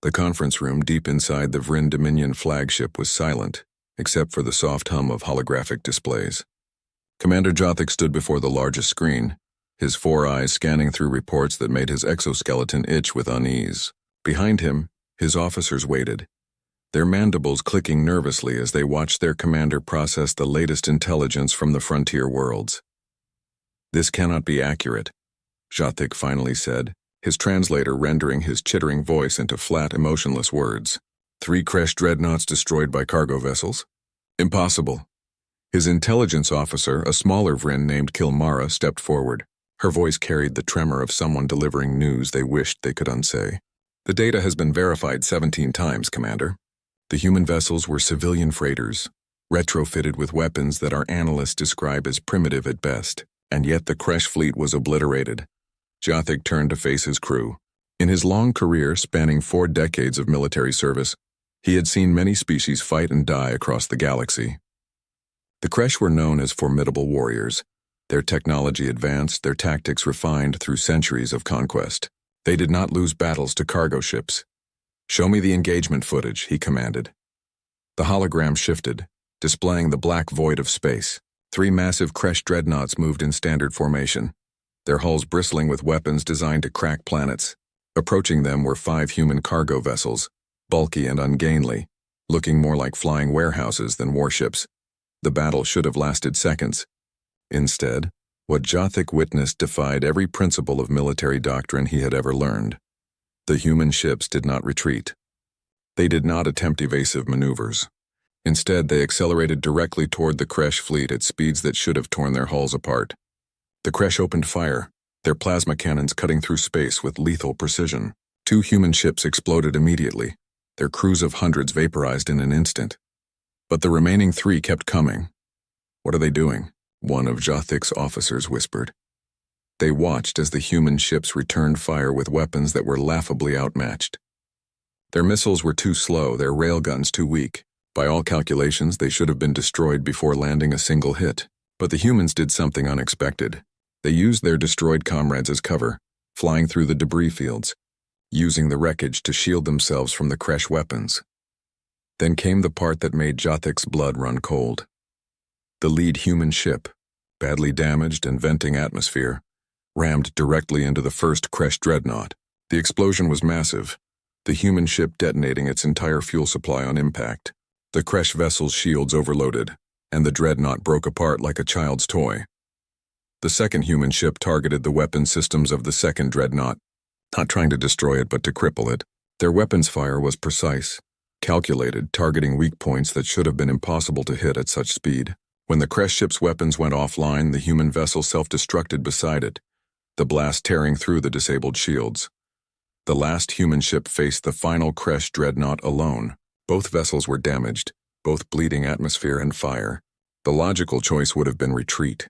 The conference room deep inside the Vryn Dominion flagship was silent, except for the soft hum of holographic displays. Commander Jothik stood before the largest screen, his 4 eyes scanning through reports that made his exoskeleton itch with unease. Behind him, his officers waited, their mandibles clicking nervously as they watched their commander process the latest intelligence from the frontier worlds. "This cannot be accurate," Jothik finally said, his translator rendering his chittering voice into flat, emotionless words. 3 Kresh dreadnoughts destroyed by cargo vessels? Impossible. His intelligence officer, a smaller Vryn named Kilmara, stepped forward. Her voice carried the tremor of someone delivering news they wished they could unsay. "The data has been verified 17 times, Commander. The human vessels were civilian freighters, retrofitted with weapons that our analysts describe as primitive at best, and yet the Kresh fleet was obliterated." Jothik turned to face his crew. In his long career spanning 4 decades of military service, he had seen many species fight and die across the galaxy. The Kresh were known as formidable warriors, their technology advanced, their tactics refined through centuries of conquest. They did not lose battles to cargo ships. "Show me the engagement footage," he commanded. The hologram shifted, displaying the black void of space. 3 massive Kresh dreadnoughts moved in standard formation, their hulls bristling with weapons designed to crack planets. Approaching them were 5 human cargo vessels, bulky and ungainly, looking more like flying warehouses than warships. The battle should have lasted seconds. Instead, what Jothik witnessed defied every principle of military doctrine he had ever learned. The human ships did not retreat. They did not attempt evasive maneuvers. Instead, they accelerated directly toward the Kresh fleet at speeds that should have torn their hulls apart. The Kresh opened fire, their plasma cannons cutting through space with lethal precision. 2 human ships exploded immediately, their crews of hundreds vaporized in an instant. But the remaining 3 kept coming. "What are they doing?" one of Jothik's officers whispered. They watched as the human ships returned fire with weapons that were laughably outmatched. Their missiles were too slow, their railguns too weak. By all calculations, they should have been destroyed before landing a single hit. But the humans did something unexpected. They used their destroyed comrades as cover, flying through the debris fields, using the wreckage to shield themselves from the Kresh weapons. Then came the part that made Jothik's blood run cold. The lead human ship, badly damaged and venting atmosphere, rammed directly into the first Kresh dreadnought. The explosion was massive, the human ship detonating its entire fuel supply on impact. The Kresh vessel's shields overloaded, and the dreadnought broke apart like a child's toy. The second human ship targeted the weapon systems of the second dreadnought, not trying to destroy it but to cripple it. Their weapons fire was precise, calculated, targeting weak points that should have been impossible to hit at such speed. When the Kresh ship's weapons went offline, the human vessel self-destructed beside it, the blast tearing through the disabled shields. The last human ship faced the final Kresh dreadnought alone. Both vessels were damaged, both bleeding atmosphere and fire. The logical choice would have been retreat.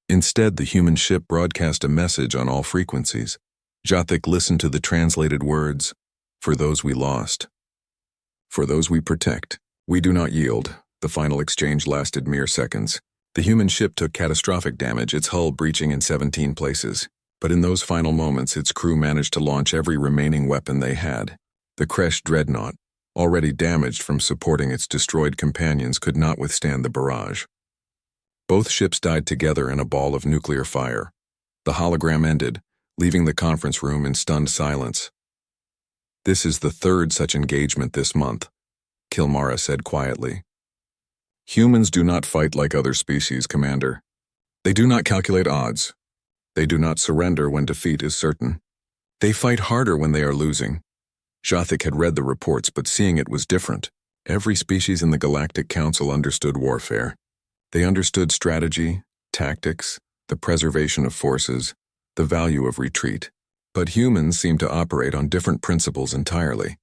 Instead, the human ship broadcast a message on all frequencies. Jothik listened to the translated words, "For those we lost. For those we protect. We do not yield." The final exchange lasted mere seconds. The human ship took catastrophic damage, its hull breaching in 17 places. But in those final moments, its crew managed to launch every remaining weapon they had. The Kresh dreadnought, already damaged from supporting its destroyed companions, could not withstand the barrage. Both ships died together in a ball of nuclear fire. The hologram ended, leaving the conference room in stunned silence. "This is the 3rd such engagement this month," Kilmara said quietly. "Humans do not fight like other species, Commander. They do not calculate odds. They do not surrender when defeat is certain. They fight harder when they are losing." Jothik had read the reports, but seeing it was different. Every species in the Galactic Council understood warfare. They understood strategy, tactics, the preservation of forces, the value of retreat. But humans seemed to operate on different principles entirely.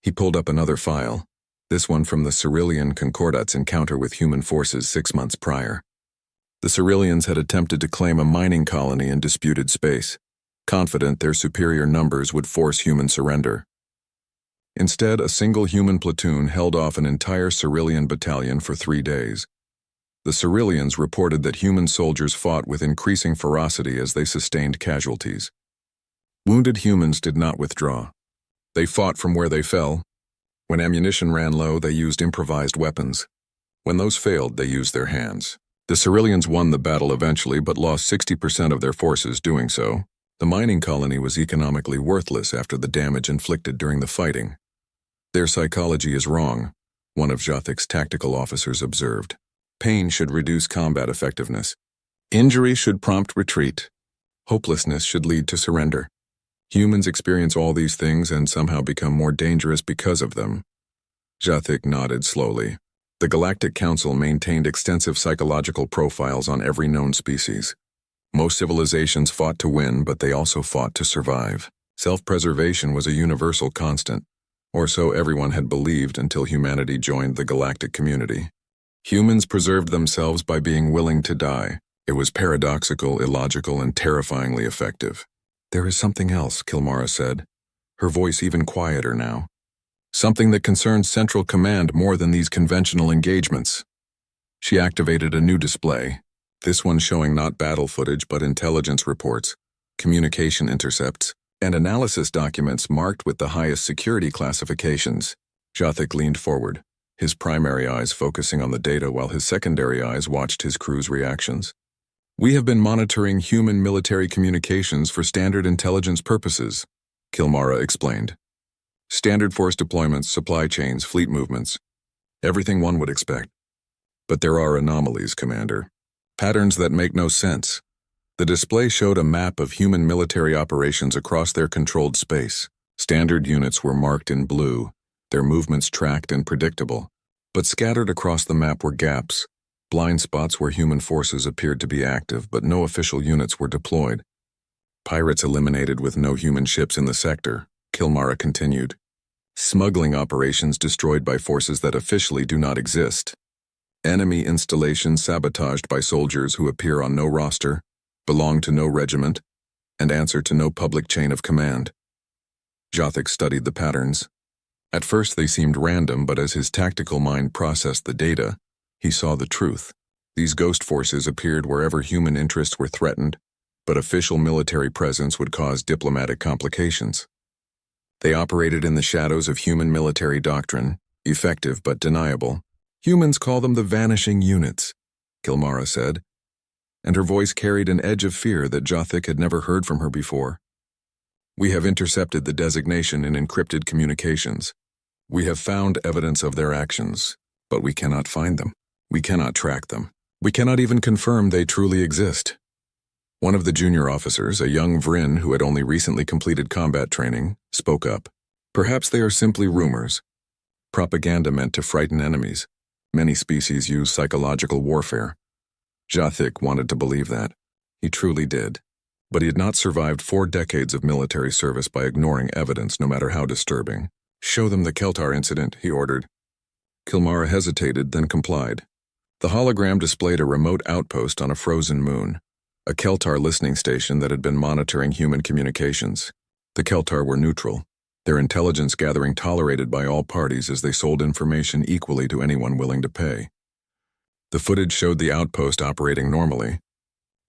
He pulled up another file, this one from the Cerulean Concordat's encounter with human forces 6 months prior. The Ceruleans had attempted to claim a mining colony in disputed space, confident their superior numbers would force human surrender. Instead, a single human platoon held off an entire Cerulean battalion for 3 days. The Ceruleans reported that human soldiers fought with increasing ferocity as they sustained casualties. Wounded humans did not withdraw. They fought from where they fell. When ammunition ran low, they used improvised weapons. When those failed, they used their hands. The Ceruleans won the battle eventually, but lost 60% of their forces doing so. The mining colony was economically worthless after the damage inflicted during the fighting. Their psychology is wrong, one of Jothic's tactical officers observed. Pain should reduce combat effectiveness. Injury should prompt retreat. Hopelessness should lead to surrender. Humans experience all these things and somehow become more dangerous because of them. Jothic nodded slowly. The Galactic Council maintained extensive psychological profiles on every known species. Most civilizations fought to win, but they also fought to survive. Self-preservation was a universal constant, or so everyone had believed until humanity joined the galactic community. Humans preserved themselves by being willing to die. It was paradoxical, illogical, and terrifyingly effective. "There is something else," Kilmara said, her voice even quieter now. "Something that concerns Central Command more than these conventional engagements." She activated a new display, this one showing not battle footage but intelligence reports, communication intercepts, and analysis documents marked with the highest security classifications. Jothic leaned forward, his primary eyes focusing on the data while his secondary eyes watched his crew's reactions. "We have been monitoring human military communications for standard intelligence purposes," Kilmara explained. "Standard force deployments, supply chains, fleet movements. Everything one would expect. But there are anomalies, Commander. Patterns that make no sense." The display showed a map of human military operations across their controlled space. Standard units were marked in blue, their movements tracked and predictable. But scattered across the map were gaps, blind spots where human forces appeared to be active but no official units were deployed. "Pirates eliminated with no human ships in the sector," Kilmara continued. "Smuggling operations destroyed by forces that officially do not exist. Enemy installations sabotaged by soldiers who appear on no roster, belong to no regiment, and answer to no public chain of command." Jothic studied the patterns. At first they seemed random, but as his tactical mind processed the data, he saw the truth. These ghost forces appeared wherever human interests were threatened, but official military presence would cause diplomatic complications. They operated in the shadows of human military doctrine, effective but deniable. "Humans call them the vanishing units," Kilmara said, and her voice carried an edge of fear that Jothic had never heard from her before. "We have intercepted the designation in encrypted communications. We have found evidence of their actions, but we cannot find them. We cannot track them. We cannot even confirm they truly exist." One of the junior officers, a young Vryn who had only recently completed combat training, spoke up. "Perhaps they are simply rumors. Propaganda meant to frighten enemies. Many species use psychological warfare." Jothic wanted to believe that. He truly did. But he had not survived 4 decades of military service by ignoring evidence, no matter how disturbing. "Show them the Keltar incident," he ordered. Kilmara hesitated, then complied. The hologram displayed a remote outpost on a frozen moon, a Keltar listening station that had been monitoring human communications. The Keltar were neutral, their intelligence gathering tolerated by all parties as they sold information equally to anyone willing to pay. The footage showed the outpost operating normally.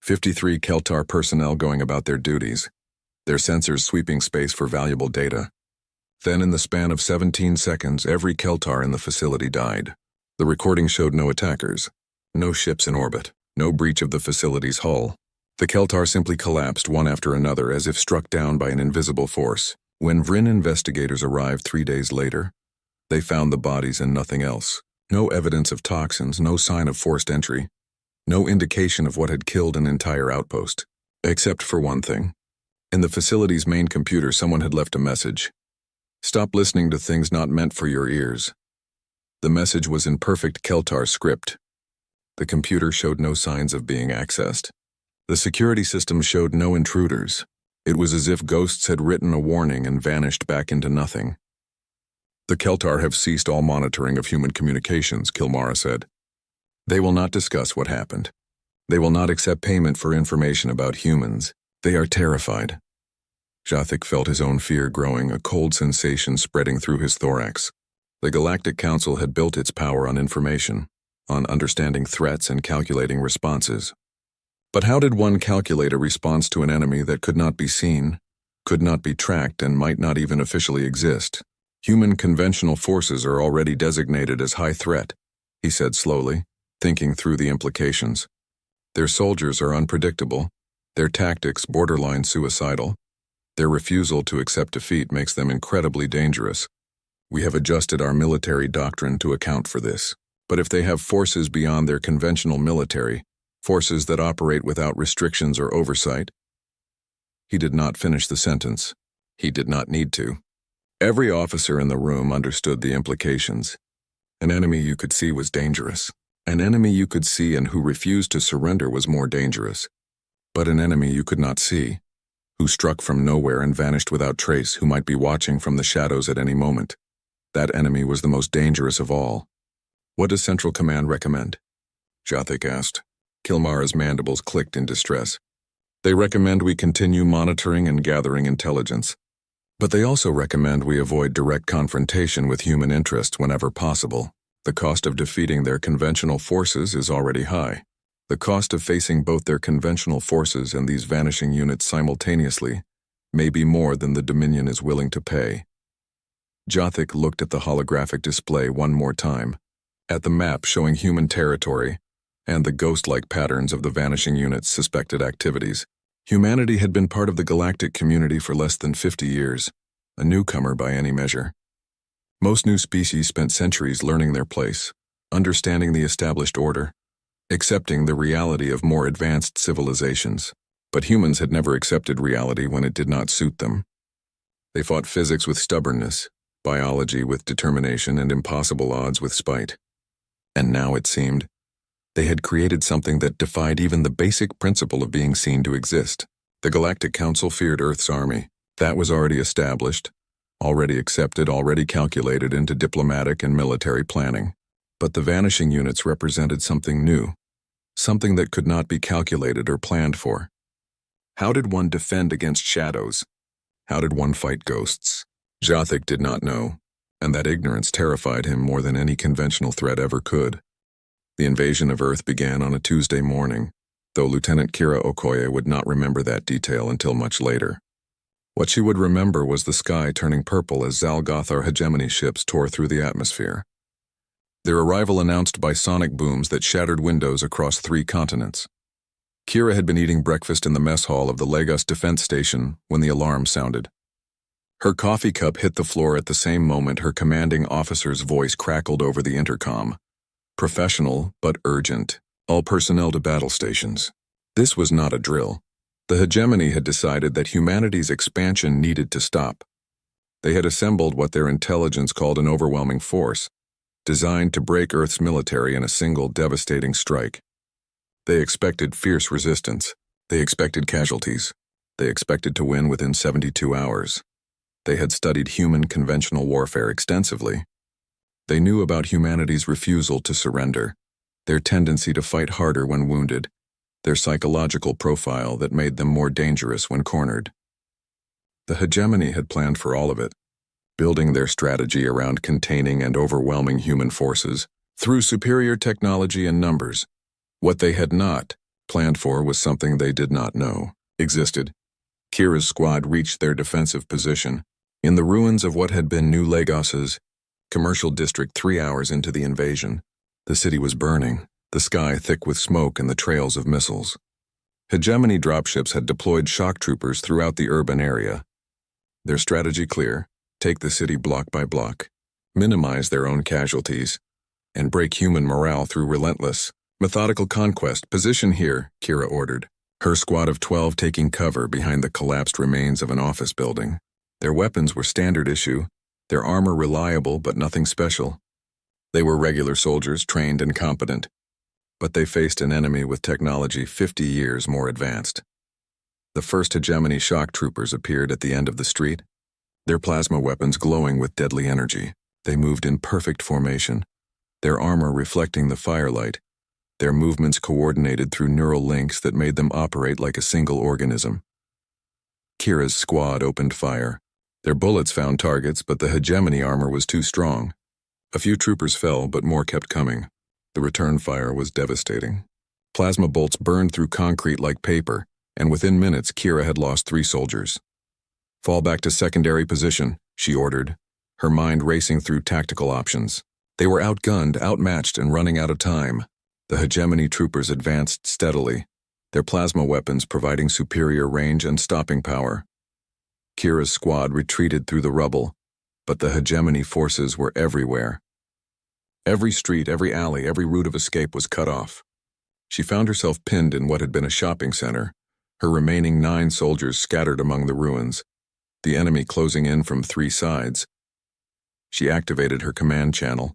53 Keltar personnel going about their duties, their sensors sweeping space for valuable data. Then in the span of 17 seconds, every Keltar in the facility died. The recording showed no attackers, no ships in orbit, no breach of the facility's hull. The Keltar simply collapsed one after another as if struck down by an invisible force. When Vryn investigators arrived 3 days later, they found the bodies and nothing else. No evidence of toxins, no sign of forced entry, no indication of what had killed an entire outpost. Except for one thing. In the facility's main computer, someone had left a message. "Stop listening to things not meant for your ears." The message was in perfect Keltar script. The computer showed no signs of being accessed. The security system showed no intruders. It was as if ghosts had written a warning and vanished back into nothing. "The Keltar have ceased all monitoring of human communications," Kilmara said. "They will not discuss what happened. They will not accept payment for information about humans. They are terrified." Jothic felt his own fear growing, a cold sensation spreading through his thorax. The Galactic Council had built its power on information, on understanding threats and calculating responses. But how did one calculate a response to an enemy that could not be seen, could not be tracked and might not even officially exist. Human conventional forces are already designated as high threat, he said slowly, thinking through the implications. Their soldiers are unpredictable, their tactics borderline suicidal. Their refusal to accept defeat makes them incredibly dangerous. We have adjusted our military doctrine to account for this. But if they have forces beyond their conventional military, forces that operate without restrictions or oversight. He did not finish the sentence. He did not need to. Every officer in the room understood the implications. An enemy you could see was dangerous. An enemy you could see and who refused to surrender was more dangerous. But an enemy you could not see, who struck from nowhere and vanished without trace, who might be watching from the shadows at any moment. That enemy was the most dangerous of all. What does Central Command recommend? Jothik asked. Kilmara's mandibles clicked in distress. They recommend we continue monitoring and gathering intelligence. But they also recommend we avoid direct confrontation with human interests whenever possible. The cost of defeating their conventional forces is already high. The cost of facing both their conventional forces and these vanishing units simultaneously may be more than the Dominion is willing to pay. Jothik looked at the holographic display one more time, at the map showing human territory and the ghost-like patterns of the vanishing unit's suspected activities. Humanity had been part of the galactic community for less than 50 years, a newcomer by any measure. Most new species spent centuries learning their place, understanding the established order, accepting the reality of more advanced civilizations. But humans had never accepted reality when it did not suit them. They fought physics with stubbornness, biology with determination, and impossible odds with spite. And now, it seemed, they had created something that defied even the basic principle of being seen to exist. The Galactic Council feared Earth's army. That was already established, already accepted, already calculated into diplomatic and military planning. But the vanishing units represented something new, something that could not be calculated or planned for. How did one defend against shadows? How did one fight ghosts? Jothik did not know, and that ignorance terrified him more than any conventional threat ever could. The invasion of Earth began on a Tuesday morning, though Lieutenant Kira Okoye would not remember that detail until much later. What she would remember was the sky turning purple as Zalgothar hegemony ships tore through the atmosphere. Their arrival announced by sonic booms that shattered windows across 3 continents. Kira had been eating breakfast in the mess hall of the Lagos Defense Station when the alarm sounded. Her coffee cup hit the floor at the same moment her commanding officer's voice crackled over the intercom. Professional, but urgent. All personnel to battle stations. This was not a drill. The hegemony had decided that humanity's expansion needed to stop. They had assembled what their intelligence called an overwhelming force, designed to break Earth's military in a single devastating strike. They expected fierce resistance. They expected casualties. They expected to win within 72 hours. They had studied human conventional warfare extensively. They knew about humanity's refusal to surrender, their tendency to fight harder when wounded, their psychological profile that made them more dangerous when cornered. The hegemony had planned for all of it, building their strategy around containing and overwhelming human forces through superior technology and numbers. What they had not planned for was something they did not know existed. Kira's squad reached their defensive position in the ruins of what had been New Lagos's commercial district 3 hours into the invasion. The city was burning, the sky thick with smoke and the trails of missiles. Hegemony dropships had deployed shock troopers throughout the urban area. Their strategy clear: take the city block by block, minimize their own casualties, and break human morale through relentless, methodical conquest. Position here, Kira ordered, her squad of 12 taking cover behind the collapsed remains of an office building. Their weapons were standard issue, their armor reliable but nothing special. They were regular soldiers, trained and competent, but they faced an enemy with technology 50 years more advanced. The first hegemony shock troopers appeared at the end of the street, their plasma weapons glowing with deadly energy. They moved in perfect formation, their armor reflecting the firelight, their movements coordinated through neural links that made them operate like a single organism. Kira's squad opened fire. Their bullets found targets, but the hegemony armor was too strong. A few troopers fell, but more kept coming. The return fire was devastating. Plasma bolts burned through concrete like paper, and within minutes Kira had lost 3 soldiers. Fall back to secondary position, she ordered, her mind racing through tactical options. They were outgunned, outmatched, and running out of time. The hegemony troopers advanced steadily, their plasma weapons providing superior range and stopping power. Kira's squad retreated through the rubble, but the hegemony forces were everywhere. Every street, every alley, every route of escape was cut off. She found herself pinned in what had been a shopping center, her remaining 9 soldiers scattered among the ruins, the enemy closing in from 3 sides. She activated her command channel.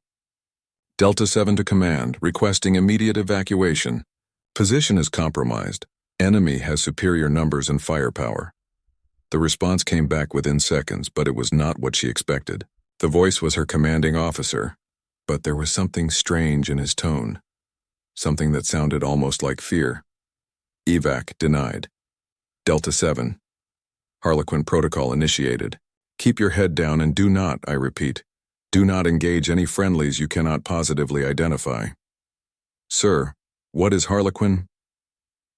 Delta 7 to command, requesting immediate evacuation. Position is compromised. Enemy has superior numbers and firepower. The response came back within seconds, but it was not what she expected. The voice was her commanding officer, but there was something strange in his tone. Something that sounded almost like fear. Evac denied. Delta 7. Harlequin protocol initiated. Keep your head down and do not, I repeat, do not engage any friendlies you cannot positively identify. Sir, what is Harlequin?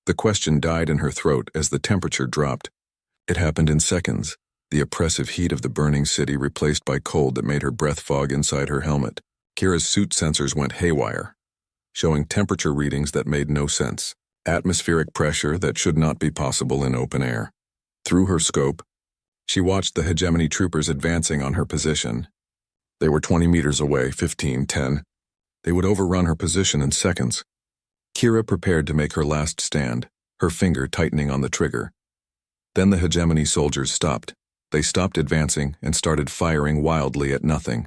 The question died in her throat as the temperature dropped. It happened in seconds, the oppressive heat of the burning city replaced by cold that made her breath fog inside her helmet. Kira's suit sensors went haywire, showing temperature readings that made no sense, atmospheric pressure that should not be possible in open air. Through her scope, she watched the hegemony troopers advancing on her position. They were 20 meters away, 15, 10. They would overrun her position in seconds. Kira prepared to make her last stand, her finger tightening on the trigger. Then the hegemony soldiers stopped. They stopped advancing and started firing wildly at nothing.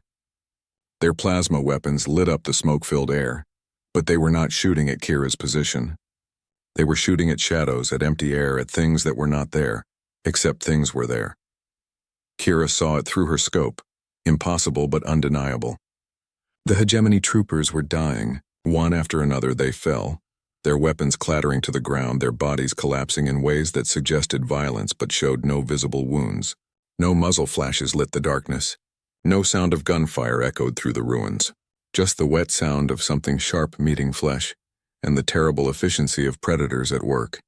Their plasma weapons lit up the smoke-filled air, but they were not shooting at Kira's position. They were shooting at shadows, at empty air, at things that were not there, except things were there. Kira saw it through her scope, impossible but undeniable. The hegemony troopers were dying. One after another they fell, their weapons clattering to the ground, their bodies collapsing in ways that suggested violence but showed no visible wounds. No muzzle flashes lit the darkness. No sound of gunfire echoed through the ruins. Just the wet sound of something sharp meeting flesh, and the terrible efficiency of predators at work.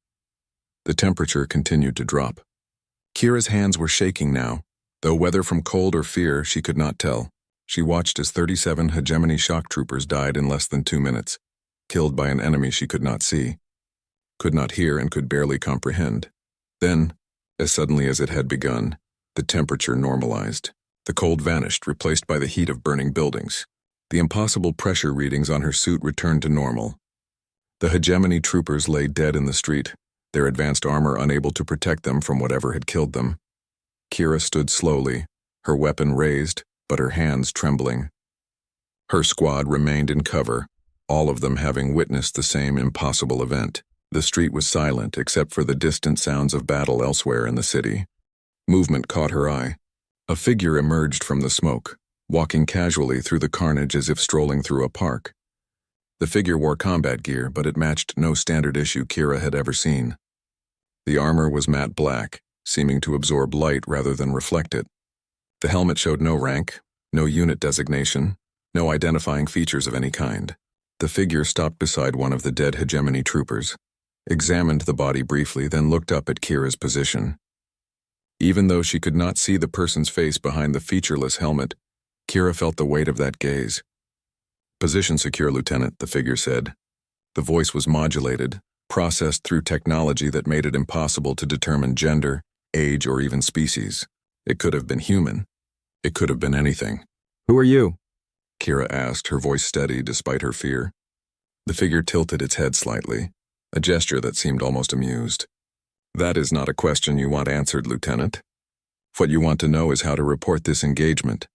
The temperature continued to drop. Kira's hands were shaking now, though whether from cold or fear she could not tell. She watched as 37 hegemony shock troopers died in less than 2 minutes, killed by an enemy she could not see, could not hear, and could barely comprehend. Then, as suddenly as it had begun, the temperature normalized. The cold vanished, replaced by the heat of burning buildings. The impossible pressure readings on her suit returned to normal. The hegemony troopers lay dead in the street, their advanced armor unable to protect them from whatever had killed them. Kira stood slowly, her weapon raised, but her hands trembling. Her squad remained in cover, all of them having witnessed the same impossible event. The street was silent except for the distant sounds of battle elsewhere in the city. Movement caught her eye. A figure emerged from the smoke, walking casually through the carnage as if strolling through a park. The figure wore combat gear, but it matched no standard issue Kira had ever seen. The armor was matte black, seeming to absorb light rather than reflect it. The helmet showed no rank, no unit designation, no identifying features of any kind. The figure stopped beside one of the dead hegemony troopers, examined the body briefly, then looked up at Kira's position. Even though she could not see the person's face behind the featureless helmet, Kira felt the weight of that gaze. Position secure, Lieutenant, the figure said. The voice was modulated, processed through technology that made it impossible to determine gender, age, or even species. It could have been human. It could have been anything. Who are you? Kira asked, her voice steady despite her fear. The figure tilted its head slightly, a gesture that seemed almost amused. That is not a question you want answered, Lieutenant. What you want to know is how to report this engagement.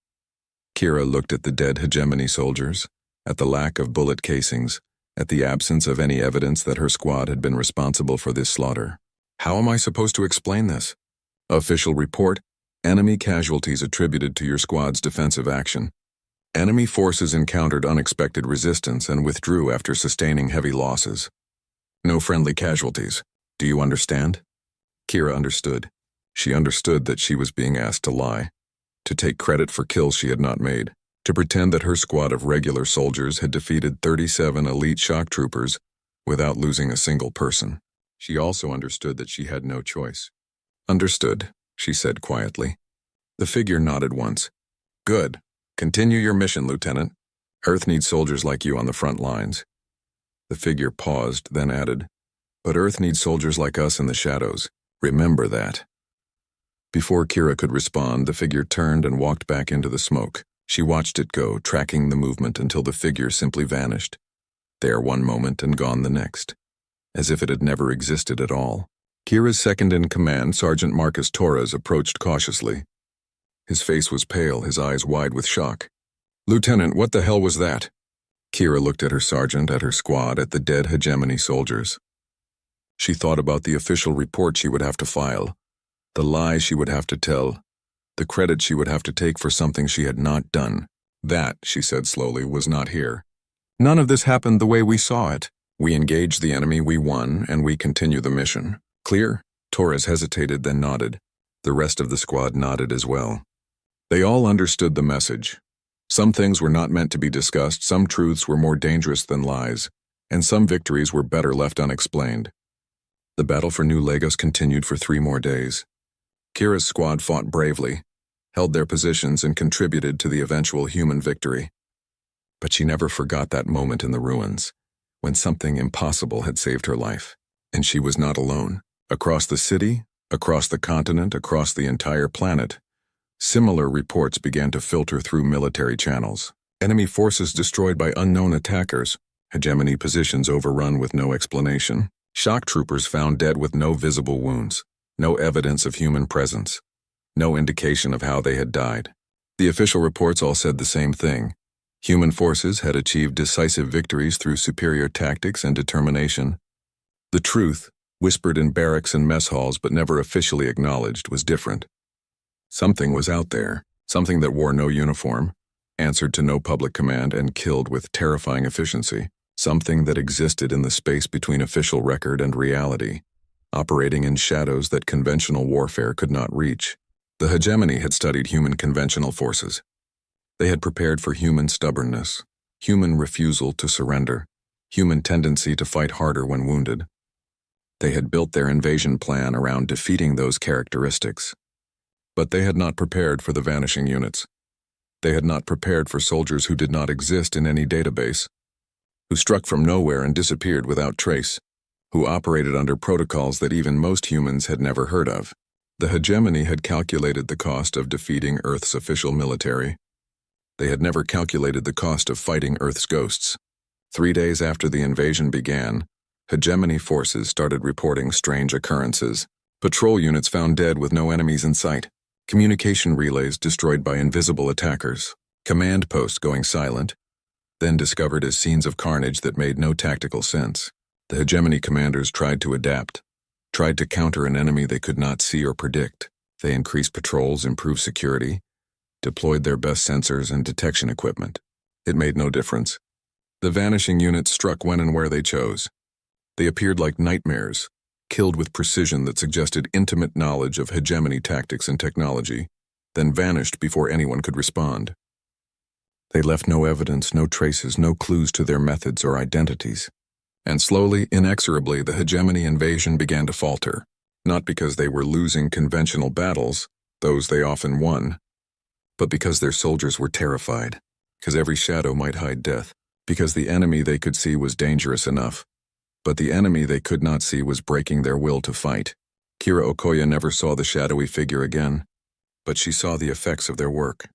Kira looked at the dead hegemony soldiers, at the lack of bullet casings, at the absence of any evidence that her squad had been responsible for this slaughter. How am I supposed to explain this? Official report: enemy casualties attributed to your squad's defensive action. Enemy forces encountered unexpected resistance and withdrew after sustaining heavy losses. No friendly casualties. Do you understand? Kira understood. She understood that she was being asked to lie, to take credit for kills she had not made, to pretend that her squad of regular soldiers had defeated 37 elite shock troopers without losing a single person. She also understood that she had no choice. Understood, she said quietly. The figure nodded once. Good. Continue your mission, Lieutenant. Earth needs soldiers like you on the front lines. The figure paused, then added, but Earth needs soldiers like us in the shadows. Remember that. Before Kira could respond, the figure turned and walked back into the smoke. She watched it go, tracking the movement until the figure simply vanished. There one moment and gone the next, as if it had never existed at all. Kira's second-in-command, Sergeant Marcus Torres, approached cautiously. His face was pale, his eyes wide with shock. Lieutenant, what the hell was that? Kira looked at her sergeant, at her squad, at the dead hegemony soldiers. She thought about the official report she would have to file, the lies she would have to tell, the credit she would have to take for something she had not done. That, she said slowly, was not here. None of this happened the way we saw it. We engaged the enemy, we won, and we continue the mission. Clear? Torres hesitated, then nodded. The rest of the squad nodded as well. They all understood the message. Some things were not meant to be discussed, some truths were more dangerous than lies, and some victories were better left unexplained. The battle for New Lagos continued for 3 more days. Kira's squad fought bravely, held their positions, and contributed to the eventual human victory. But she never forgot that moment in the ruins, when something impossible had saved her life. And she was not alone. Across the city, across the continent, across the entire planet, similar reports began to filter through military channels. Enemy forces destroyed by unknown attackers, hegemony positions overrun with no explanation, shock troopers found dead with no visible wounds, no evidence of human presence, no indication of how they had died. The official reports all said the same thing. Human forces had achieved decisive victories through superior tactics and determination. The truth, whispered in barracks and mess halls but never officially acknowledged, was different. Something was out there, something that wore no uniform, answered to no public command, and killed with terrifying efficiency. Something that existed in the space between official record and reality, operating in shadows that conventional warfare could not reach. The hegemony had studied human conventional forces. They had prepared for human stubbornness, human refusal to surrender, human tendency to fight harder when wounded. They had built their invasion plan around defeating those characteristics. But they had not prepared for the vanishing units. They had not prepared for soldiers who did not exist in any database, who struck from nowhere and disappeared without trace, who operated under protocols that even most humans had never heard of. The hegemony had calculated the cost of defeating Earth's official military. They had never calculated the cost of fighting Earth's ghosts. 3 days after the invasion began, hegemony forces started reporting strange occurrences. Patrol units found dead with no enemies in sight. Communication relays destroyed by invisible attackers. Command posts going silent, then discovered as scenes of carnage that made no tactical sense. The hegemony commanders tried to adapt, tried to counter an enemy they could not see or predict. They increased patrols, improved security, deployed their best sensors and detection equipment. It made no difference. The vanishing units struck when and where they chose. They appeared like nightmares, killed with precision that suggested intimate knowledge of hegemony tactics and technology, then vanished before anyone could respond. They left no evidence, no traces, no clues to their methods or identities. And slowly, inexorably, the hegemony invasion began to falter, not because they were losing conventional battles, those they often won, but because their soldiers were terrified, because every shadow might hide death, because the enemy they could see was dangerous enough, but the enemy they could not see was breaking their will to fight. Kira Okoye never saw the shadowy figure again, but she saw the effects of their work.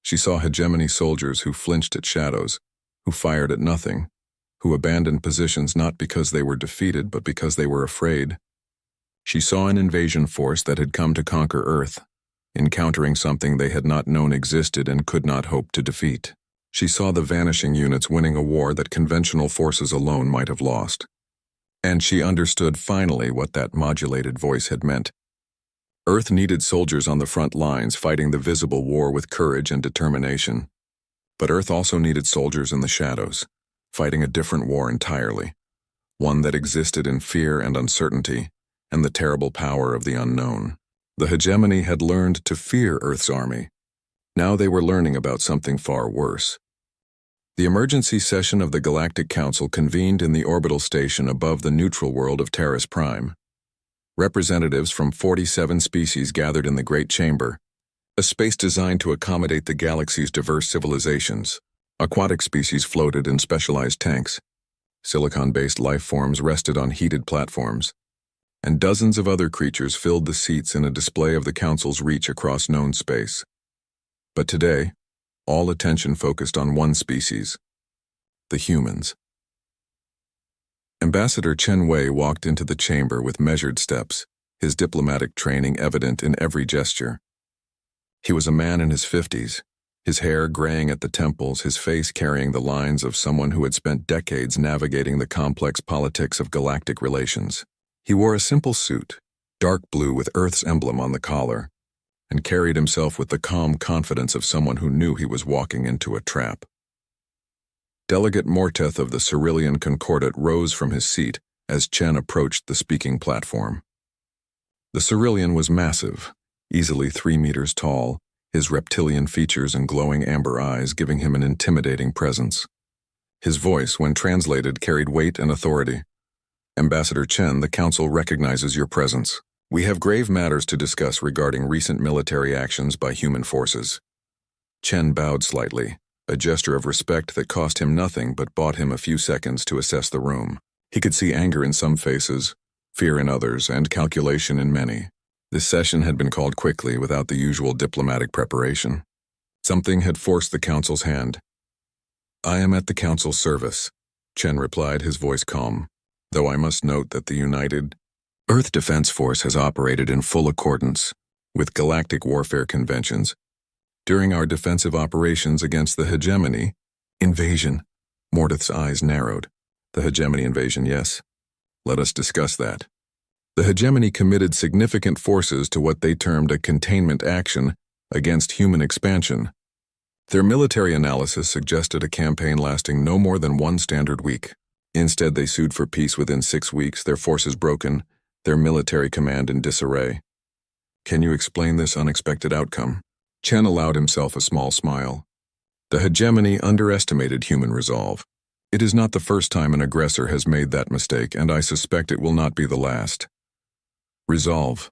She saw hegemony soldiers who flinched at shadows, who fired at nothing, who abandoned positions not because they were defeated but because they were afraid. She saw an invasion force that had come to conquer Earth, encountering something they had not known existed and could not hope to defeat. She saw the vanishing units winning a war that conventional forces alone might have lost. And she understood finally what that modulated voice had meant. Earth needed soldiers on the front lines fighting the visible war with courage and determination. But Earth also needed soldiers in the shadows, fighting a different war entirely, one that existed in fear and uncertainty, and the terrible power of the unknown. The hegemony had learned to fear Earth's army. Now they were learning about something far worse. The emergency session of the Galactic Council convened in the orbital station above the neutral world of Terrace Prime. Representatives from 47 species gathered in the Great Chamber, a space designed to accommodate the galaxy's diverse civilizations. Aquatic species floated in specialized tanks. Silicon-based life forms rested on heated platforms, and dozens of other creatures filled the seats in a display of the Council's reach across known space. But today, all attention focused on one species, the humans. Ambassador Chen Wei walked into the chamber with measured steps, his diplomatic training evident in every gesture. He was a man in his 50s, his hair graying at the temples, his face carrying the lines of someone who had spent decades navigating the complex politics of galactic relations. He wore a simple suit, dark blue with Earth's emblem on the collar, and carried himself with the calm confidence of someone who knew he was walking into a trap. Delegate Morteth of the Cerulean Concordat rose from his seat as Chen approached the speaking platform. The Cerulean was massive, easily 3 meters tall, his reptilian features and glowing amber eyes giving him an intimidating presence. His voice, when translated, carried weight and authority. Ambassador Chen, the Council recognizes your presence. We have grave matters to discuss regarding recent military actions by human forces. Chen bowed slightly, a gesture of respect that cost him nothing but bought him a few seconds to assess the room. He could see anger in some faces, fear in others, and calculation in many. This session had been called quickly without the usual diplomatic preparation. Something had forced the Council's hand. I am at the Council's service, Chen replied, his voice calm, though I must note that the United Earth Defense Force has operated in full accordance with galactic warfare conventions. During our defensive operations against the hegemony invasion, Morteth's eyes narrowed. The hegemony invasion, yes. Let us discuss that. The hegemony committed significant forces to what they termed a containment action against human expansion. Their military analysis suggested a campaign lasting no more than 1 standard week. Instead, they sued for peace within 6 weeks, their forces broken, their military command in disarray. Can you explain this unexpected outcome? Chen allowed himself a small smile. The hegemony underestimated human resolve. It is not the first time an aggressor has made that mistake, and I suspect it will not be the last. Resolve,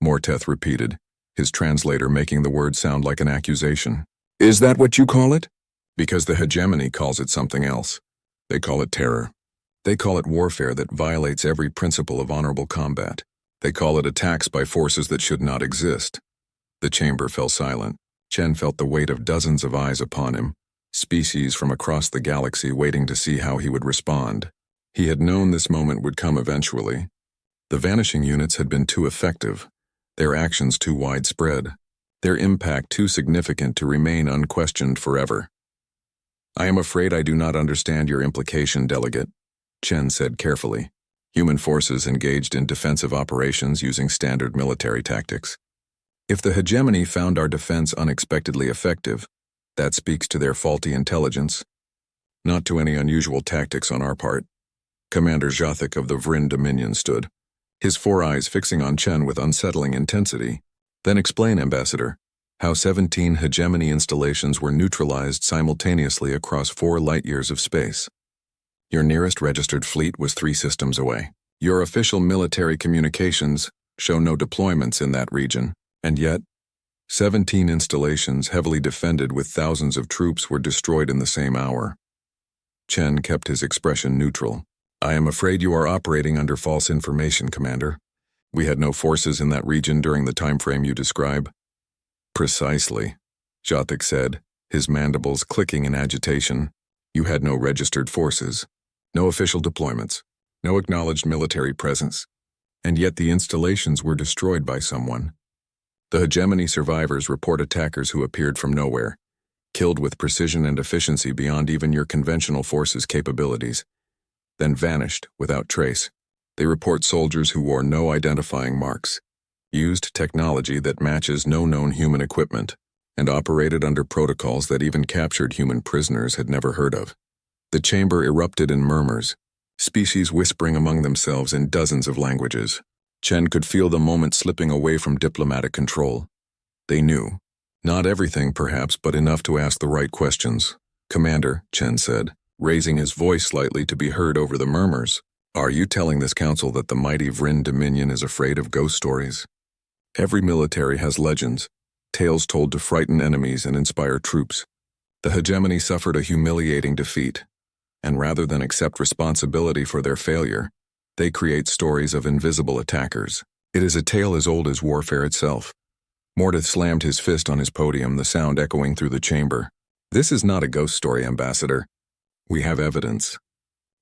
Morteth repeated, his translator making the word sound like an accusation. Is that what you call it? Because the hegemony calls it something else. They call it terror. They call it warfare that violates every principle of honorable combat. They call it attacks by forces that should not exist. The chamber fell silent. Chen felt the weight of dozens of eyes upon him, species from across the galaxy waiting to see how he would respond. He had known this moment would come eventually. The vanishing units had been too effective, their actions too widespread, their impact too significant to remain unquestioned forever. I am afraid I do not understand your implication, Delegate, Chen said carefully. Human forces engaged in defensive operations using standard military tactics. If the hegemony found our defense unexpectedly effective, that speaks to their faulty intelligence, not to any unusual tactics on our part. Commander Jothik of the Vrin Dominion stood, his 4 eyes fixing on Chen with unsettling intensity. Then explain, Ambassador, how 17 hegemony installations were neutralized simultaneously across 4 light-years of space. Your nearest registered fleet was 3 systems away. Your official military communications show no deployments in that region, and yet, 17 installations heavily defended with thousands of troops were destroyed in the same hour. Chen kept his expression neutral. I am afraid you are operating under false information, Commander. We had no forces in that region during the time frame you describe. Precisely, Jothik said, his mandibles clicking in agitation. You had no registered forces, no official deployments, no acknowledged military presence, and yet the installations were destroyed by someone. The hegemony survivors report attackers who appeared from nowhere, killed with precision and efficiency beyond even your conventional forces' capabilities, then vanished without trace. They report soldiers who wore no identifying marks, used technology that matches no known human equipment, and operated under protocols that even captured human prisoners had never heard of. The chamber erupted in murmurs, species whispering among themselves in dozens of languages. Chen could feel the moment slipping away from diplomatic control. They knew. Not everything, perhaps, but enough to ask the right questions. Commander, Chen said, raising his voice slightly to be heard over the murmurs, Are you telling this council that the mighty Vryn Dominion is afraid of ghost stories? Every military has legends, tales told to frighten enemies and inspire troops. The hegemony suffered a humiliating defeat, and rather than accept responsibility for their failure, they create stories of invisible attackers. It is a tale as old as warfare itself. Mordeth slammed his fist on his podium, the sound echoing through the chamber. This is not a ghost story, Ambassador. We have evidence.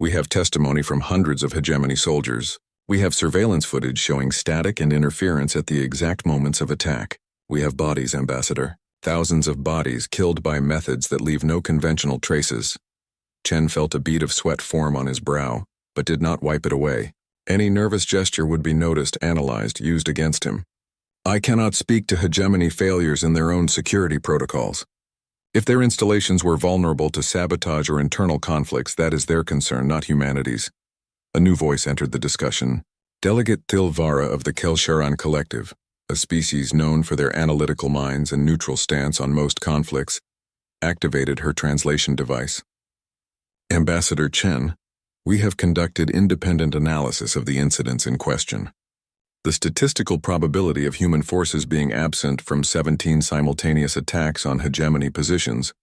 We have testimony from hundreds of hegemony soldiers. We have surveillance footage showing static and interference at the exact moments of attack. We have bodies, Ambassador. Thousands of bodies killed by methods that leave no conventional traces. Chen felt a bead of sweat form on his brow, but did not wipe it away. Any nervous gesture would be noticed, analyzed, used against him. I cannot speak to hegemony failures in their own security protocols. If their installations were vulnerable to sabotage or internal conflicts, that is their concern, not humanity's. A new voice entered the discussion. Delegate Tilvara of the Kelsharan Collective, a species known for their analytical minds and neutral stance on most conflicts, activated her translation device. Ambassador Chen, we have conducted independent analysis of the incidents in question. The statistical probability of human forces being absent from 17 simultaneous attacks on hegemony positions,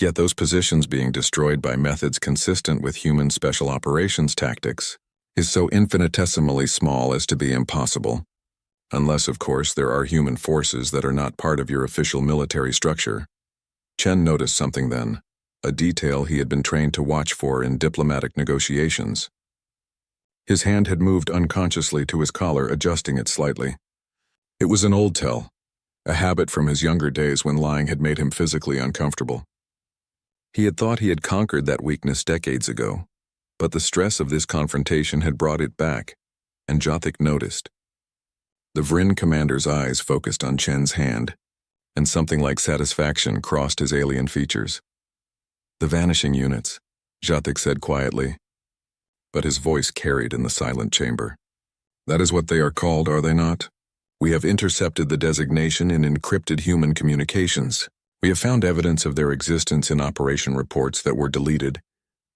yet those positions being destroyed by methods consistent with human special operations tactics, is so infinitesimally small as to be impossible. Unless, of course, there are human forces that are not part of your official military structure. Chen noticed something then, a detail he had been trained to watch for in diplomatic negotiations. His hand had moved unconsciously to his collar, adjusting it slightly. It was an old tell, a habit from his younger days when lying had made him physically uncomfortable. He had thought he had conquered that weakness decades ago, but the stress of this confrontation had brought it back, and Jothik noticed. The Vryn commander's eyes focused on Chen's hand, and something like satisfaction crossed his alien features. The vanishing units, Jothik said quietly, but his voice carried in the silent chamber. That is what they are called, are they not? We have intercepted the designation in encrypted human communications. We have found evidence of their existence in operation reports that were deleted,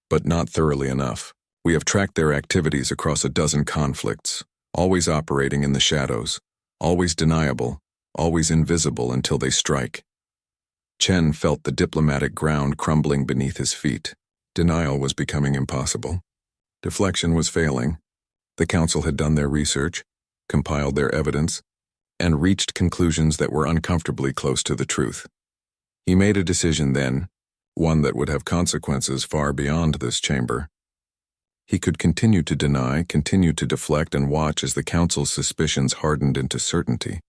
but not thoroughly enough. We have tracked their activities across a dozen conflicts, always operating in the shadows, always deniable, always invisible until they strike. Chen felt the diplomatic ground crumbling beneath his feet. Denial was becoming impossible. Deflection was failing. The council had done their research, compiled their evidence, and reached conclusions that were uncomfortably close to the truth. He made a decision then, one that would have consequences far beyond this chamber. He could continue to deny, continue to deflect, and watch as the council's suspicions hardened into certainty.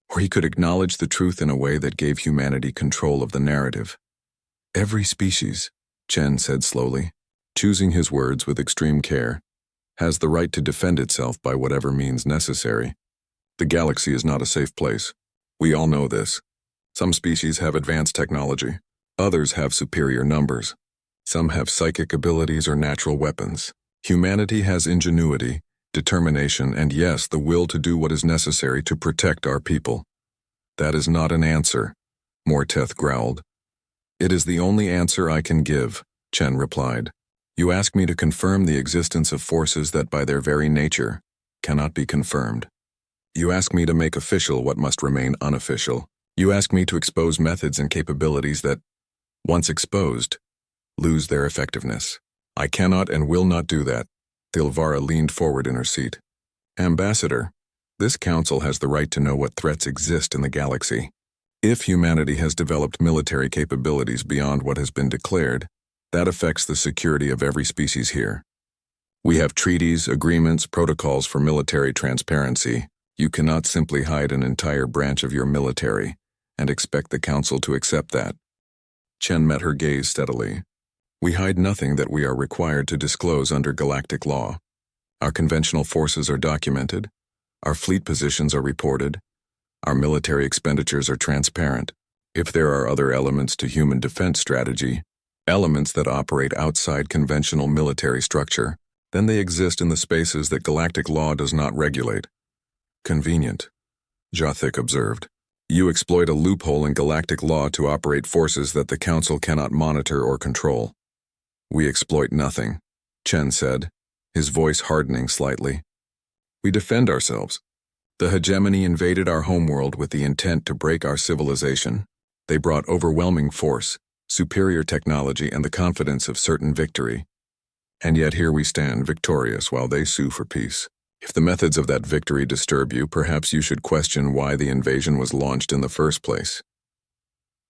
Or he could acknowledge the truth in a way that gave humanity control of the narrative. Every species, Chen said slowly, choosing his words with extreme care, has the right to defend itself by whatever means necessary. The galaxy is not a safe place. We all know this. Some species have advanced technology. Others have superior numbers. Some have psychic abilities or natural weapons. Humanity has ingenuity, determination, and yes, the will to do what is necessary to protect our people. That is not an answer, Morteth growled. It is the only answer I can give, Chen replied. You ask me to confirm the existence of forces that by their very nature cannot be confirmed. You ask me to make official what must remain unofficial. You ask me to expose methods and capabilities that, once exposed, lose their effectiveness. I cannot and will not do that. Tilvara leaned forward in her seat. Ambassador, this council has the right to know what threats exist in the galaxy. If humanity has developed military capabilities beyond what has been declared, that affects the security of every species here. We have treaties, agreements, protocols for military transparency. You cannot simply hide an entire branch of your military and expect the council to accept that. Chen met her gaze steadily. We hide nothing that we are required to disclose under galactic law. Our conventional forces are documented. Our fleet positions are reported. Our military expenditures are transparent. If there are other elements to human defense strategy, elements that operate outside conventional military structure, then they exist in the spaces that galactic law does not regulate. Convenient, Jothik observed. You exploit a loophole in galactic law to operate forces that the Council cannot monitor or control. We exploit nothing, Chen said. his voice hardening slightly. We defend ourselves. The hegemony invaded our homeworld with the intent to break our civilization. They brought overwhelming force, superior technology, and the confidence of certain victory. And yet here we stand, victorious, while they sue for peace. If the methods of that victory disturb you, perhaps you should question why the invasion was launched in the first place.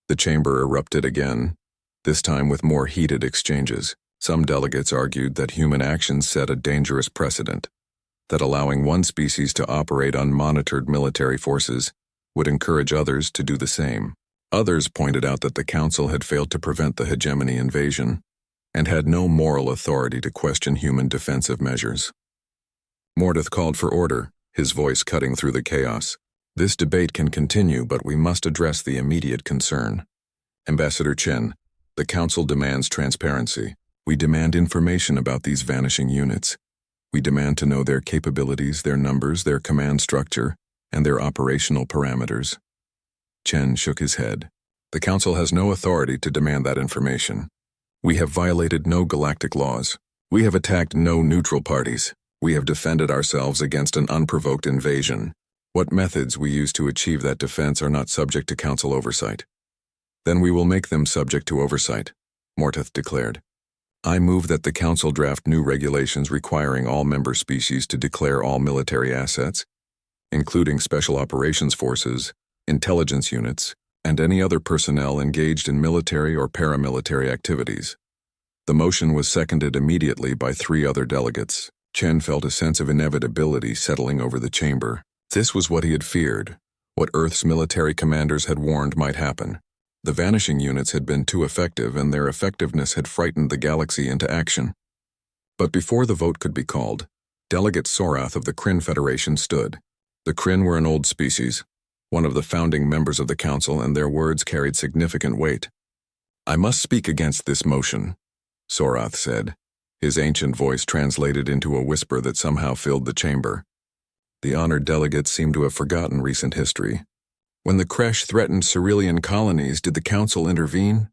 The chamber erupted again, this time with more heated exchanges. Some delegates argued that human actions set a dangerous precedent, that allowing one species to operate unmonitored military forces would encourage others to do the same. Others pointed out that the Council had failed to prevent the hegemony invasion and had no moral authority to question human defensive measures. Mordeth called for order, his voice cutting through the chaos. This debate can continue, but we must address the immediate concern. Ambassador Chen, the Council demands transparency. We demand information about these vanishing units. We demand to know their capabilities, their numbers, their command structure, and their operational parameters. Chen shook his head. The Council has no authority to demand that information. We have violated no galactic laws. We have attacked no neutral parties. We have defended ourselves against an unprovoked invasion. What methods we use to achieve that defense are not subject to Council oversight. Then we will make them subject to oversight, Mordeth declared. I move that the Council draft new regulations requiring all member species to declare all military assets, including special operations forces, intelligence units, and any other personnel engaged in military or paramilitary activities. The motion was seconded immediately by 3 other delegates. Chen felt a sense of inevitability settling over the chamber. This was what he had feared, what Earth's military commanders had warned might happen. The vanishing units had been too effective, and their effectiveness had frightened the galaxy into action. But before the vote could be called, Delegate Sorath of the Kryn Federation stood. The Kryn were an old species, one of the founding members of the Council, and their words carried significant weight. I must speak against this motion, Sorath said, his ancient voice translated into a whisper that somehow filled the chamber. The honored delegates seemed to have forgotten recent history. When the Kresh threatened Cerulean colonies, did the Council intervene?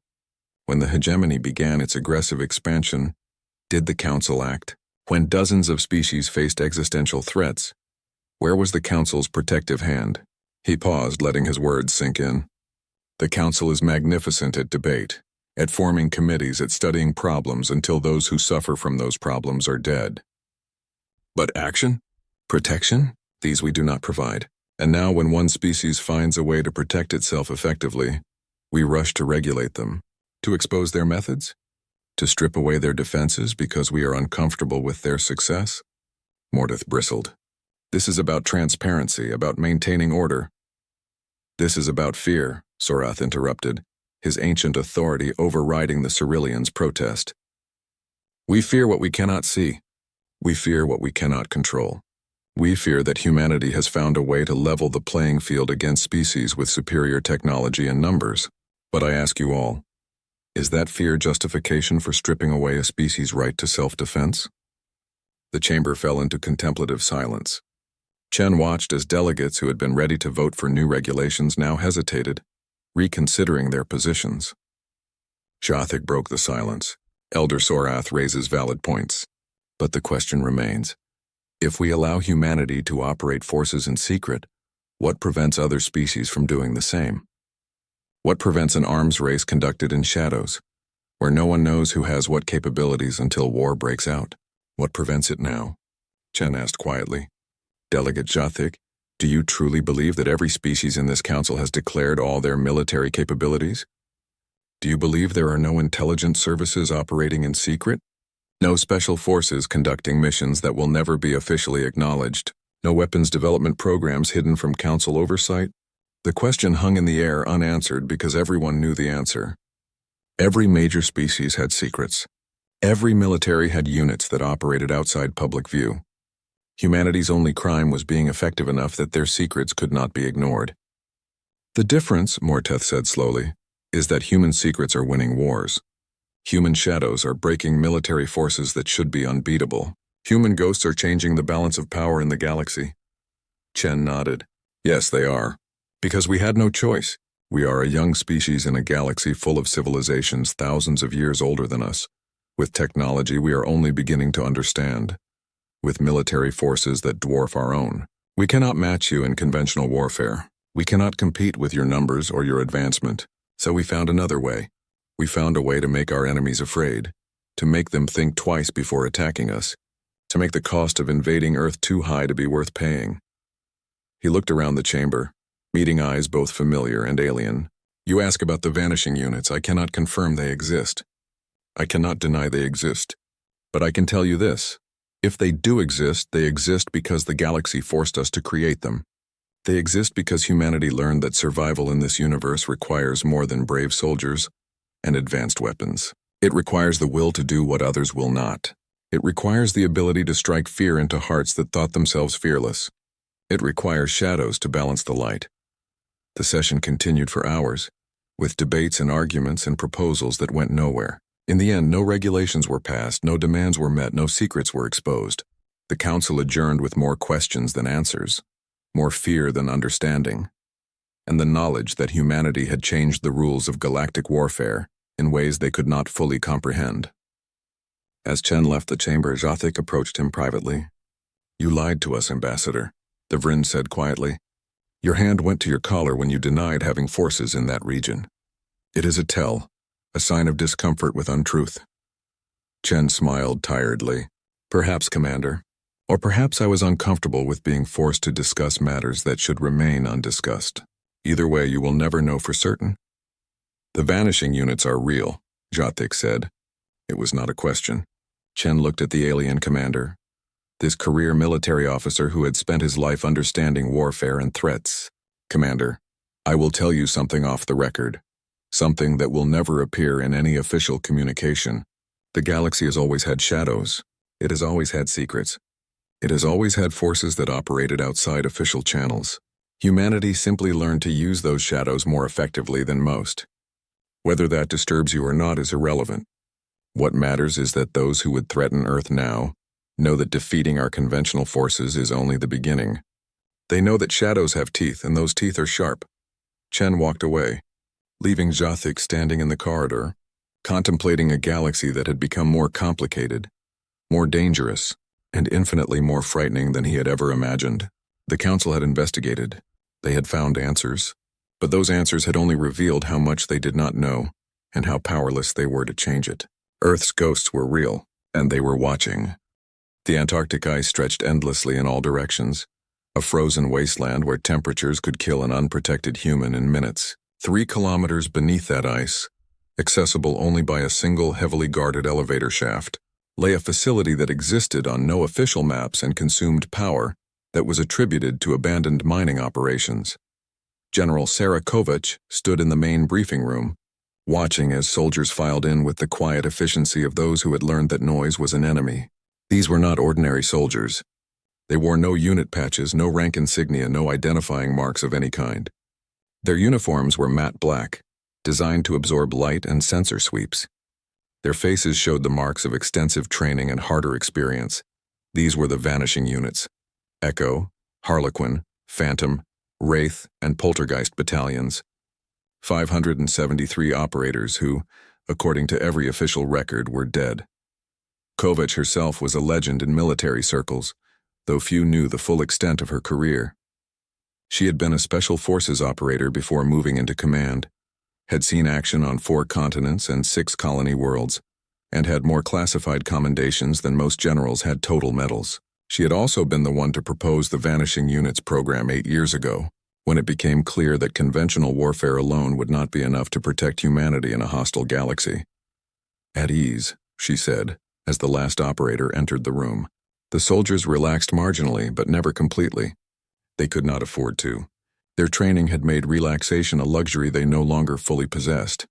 When the hegemony began its aggressive expansion, did the Council act? When dozens of species faced existential threats, where was the Council's protective hand? He paused, letting his words sink in. The Council is magnificent at debate, at forming committees, at studying problems until those who suffer from those problems are dead. But action? Protection? These we do not provide. And now when one species finds a way to protect itself effectively, we rush to regulate them, to expose their methods, to strip away their defenses because we are uncomfortable with their success? Mordeth bristled. This is about transparency, about maintaining order. This is about fear, Sorath interrupted, his ancient authority overriding the Ceruleans' protest. We fear what we cannot see. We fear what we cannot control. We fear that humanity has found a way to level the playing field against species with superior technology and numbers. But I ask you all, is that fear justification for stripping away a species' right to self-defense? The chamber fell into contemplative silence. Chen watched as delegates who had been ready to vote for new regulations now hesitated, reconsidering their positions. Jothic broke the silence. Elder Sorath raises valid points. But the question remains. If we allow humanity to operate forces in secret, what prevents other species from doing the same? What prevents an arms race conducted in shadows, where no one knows who has what capabilities until war breaks out? What prevents it now? Chen asked quietly. Delegate Jothic, do you truly believe that every species in this council has declared all their military capabilities? Do you believe there are no intelligence services operating in secret? No special forces conducting missions that will never be officially acknowledged? No weapons development programs hidden from council oversight? The question hung in the air unanswered because everyone knew the answer. Every major species had secrets. Every military had units that operated outside public view. Humanity's only crime was being effective enough that their secrets could not be ignored. The difference, Mordeth said slowly, is that human secrets are winning wars. Human shadows are breaking military forces that should be unbeatable. Human ghosts are changing the balance of power in the galaxy. Chen nodded. Yes, they are. Because we had no choice. We are a young species in a galaxy full of civilizations thousands of years older than us, with technology we are only beginning to understand. with military forces that dwarf our own. We cannot match you in conventional warfare. We cannot compete with your numbers or your advancement. So we found another way. We found a way to make our enemies afraid, to make them think twice before attacking us, to make the cost of invading Earth too high to be worth paying. He looked around the chamber, meeting eyes both familiar and alien. You ask about the vanishing units. I cannot confirm they exist. I cannot deny they exist. But I can tell you this. If they do exist, they exist because the galaxy forced us to create them. They exist because humanity learned that survival in this universe requires more than brave soldiers and advanced weapons. It requires the will to do what others will not. It requires the ability to strike fear into hearts that thought themselves fearless. It requires shadows to balance the light. The session continued for hours, with debates and arguments and proposals that went nowhere. In the end, no regulations were passed, no demands were met, no secrets were exposed. The council adjourned with more questions than answers, more fear than understanding, and the knowledge that humanity had changed the rules of galactic warfare in ways they could not fully comprehend. As Chen left the chamber, Jothic approached him privately. You lied to us, Ambassador, the Vrind said quietly. Your hand went to your collar when you denied having forces in that region. It is a tell, a sign of discomfort with untruth. Chen smiled tiredly. Perhaps, Commander. Or perhaps I was uncomfortable with being forced to discuss matters that should remain undiscussed. Either way, you will never know for certain. The vanishing units are real, Jothic said. It was not a question. Chen looked at the alien commander, this career military officer who had spent his life understanding warfare and threats. Commander, I will tell you something off the record. Something that will never appear in any official communication. The galaxy has always had shadows. It has always had secrets. It has always had forces that operated outside official channels. Humanity simply learned to use those shadows more effectively than most. Whether that disturbs you or not is irrelevant. What matters is that those who would threaten Earth now know that defeating our conventional forces is only the beginning. They know that shadows have teeth, and those teeth are sharp. Chen walked away, leaving Jothic standing in the corridor, contemplating a galaxy that had become more complicated, more dangerous, and infinitely more frightening than he had ever imagined. The Council had investigated. They had found answers, but those answers had only revealed how much they did not know and how powerless they were to change it. Earth's ghosts were real, and they were watching. The Antarctic ice stretched endlessly in all directions, a frozen wasteland where temperatures could kill an unprotected human in minutes. 3 kilometers beneath that ice, accessible only by a single heavily guarded elevator shaft, lay a facility that existed on no official maps and consumed power that was attributed to abandoned mining operations. General Sarah Kovac stood in the main briefing room, watching as soldiers filed in with the quiet efficiency of those who had learned that noise was an enemy. These were not ordinary soldiers. They wore no unit patches, no rank insignia, no identifying marks of any kind. Their uniforms were matte black, designed to absorb light and sensor sweeps. Their faces showed the marks of extensive training and harder experience. These were the vanishing units: Echo, Harlequin, Phantom, Wraith, and Poltergeist battalions. 573 operators who, according to every official record, were dead. Kovac herself was a legend in military circles, though few knew the full extent of her career. She had been a special forces operator before moving into command, had seen action on 4 continents and 6 colony worlds, and had more classified commendations than most generals had total medals. She had also been the one to propose the Vanishing Units program 8 years ago, when it became clear that conventional warfare alone would not be enough to protect humanity in a hostile galaxy. At ease, she said, as the last operator entered the room. The soldiers relaxed marginally, but never completely. They could not afford to. Their training had made relaxation a luxury they no longer fully possessed.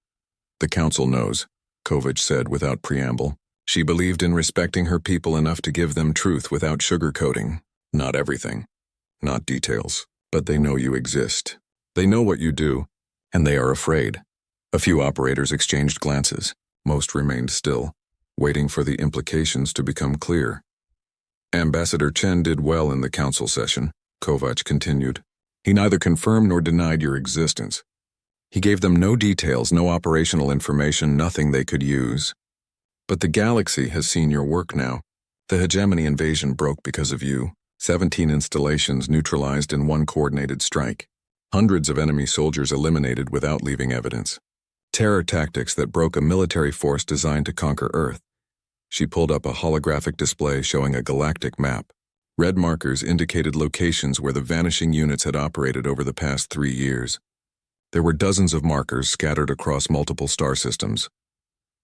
The Council knows, Kovac said without preamble. She believed in respecting her people enough to give them truth without sugarcoating. Not everything, not details, but they know you exist. They know what you do, and they are afraid. A few operators exchanged glances. Most remained still, waiting for the implications to become clear. Ambassador Chen did well in the council session, Kovac continued. He neither confirmed nor denied your existence. He gave them no details, no operational information, nothing they could use. But the galaxy has seen your work now. The hegemony invasion broke because of you. 17 installations neutralized in one coordinated strike. Hundreds of enemy soldiers eliminated without leaving evidence. Terror tactics that broke a military force designed to conquer Earth. She pulled up a holographic display showing a galactic map. Red markers indicated locations where the Vanishing units had operated over the past 3 years. There were dozens of markers scattered across multiple star systems.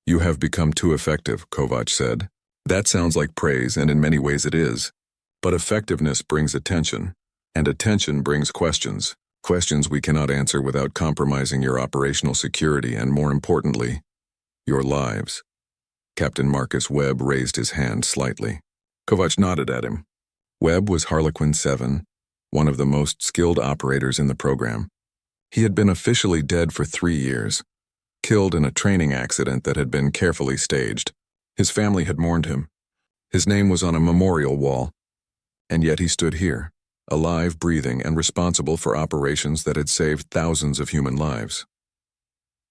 "You have become too effective," Kovac said. "That sounds like praise, and in many ways it is. But effectiveness brings attention, and attention brings questions. Questions we cannot answer without compromising your operational security and, more importantly, your lives." Captain Marcus Webb raised his hand slightly. Kovac nodded at him. Webb was Harlequin 7, one of the most skilled operators in the program. He had been officially dead for 3 years, killed in a training accident that had been carefully staged. His family had mourned him. His name was on a memorial wall. And yet he stood here, alive, breathing, and responsible for operations that had saved thousands of human lives.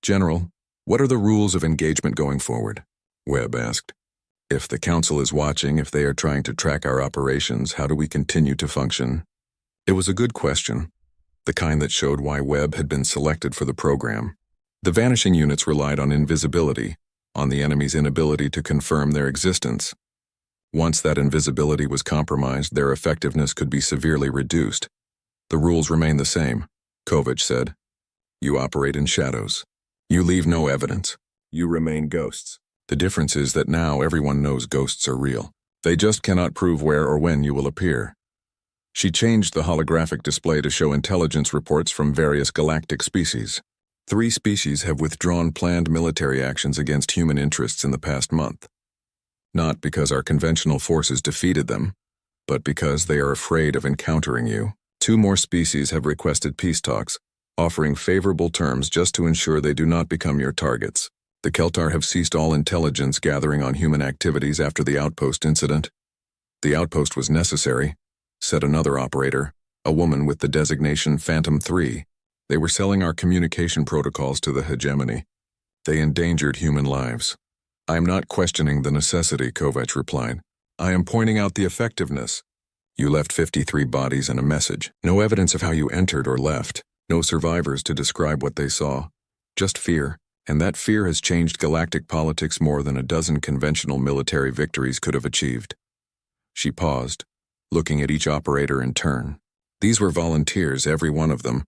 "General, what are the rules of engagement going forward?" Webb asked. "If the Council is watching, if they are trying to track our operations, how do we continue to function?" It was a good question, the kind that showed why Webb had been selected for the program. The Vanishing units relied on invisibility, on the enemy's inability to confirm their existence. Once that invisibility was compromised, their effectiveness could be severely reduced. "The rules remain the same," Kovac said. "You operate in shadows. You leave no evidence. You remain ghosts. The difference is that now everyone knows ghosts are real. They just cannot prove where or when you will appear." She changed the holographic display to show intelligence reports from various galactic species. 3 species have withdrawn planned military actions against human interests in the past month. Not because our conventional forces defeated them, but because they are afraid of encountering you. 2 more species have requested peace talks, offering favorable terms just to ensure they do not become your targets. The Keltar have ceased all intelligence gathering on human activities after the outpost incident. "The outpost was necessary," said another operator, a woman with the designation Phantom 3. "They were selling our communication protocols to the hegemony. They endangered human lives." "I am not questioning the necessity," Kovac replied. "I am pointing out the effectiveness. You left 53 bodies and a message. No evidence of how you entered or left. No survivors to describe what they saw. Just fear. And that fear has changed galactic politics more than a dozen conventional military victories could have achieved." She paused, looking at each operator in turn. These were volunteers, every one of them.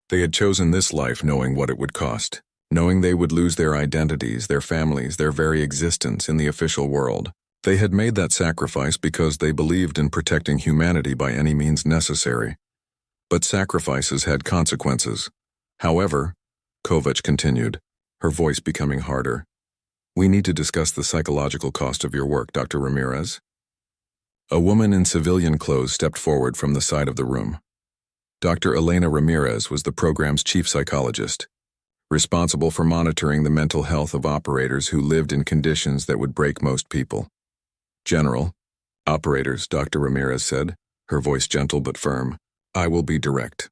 They had chosen this life knowing what it would cost, knowing they would lose their identities, their families, their very existence in the official world. They had made that sacrifice because they believed in protecting humanity by any means necessary. But sacrifices had consequences. "However," Kovac continued, her voice becoming harder, "we need to discuss the psychological cost of your work, Dr. Ramirez." A woman in civilian clothes stepped forward from the side of the room. Dr. Elena Ramirez was the program's chief psychologist, responsible for monitoring the mental health of operators who lived in conditions that would break most people. "General, operators," Dr. Ramirez said, her voice gentle but firm, "I will be direct.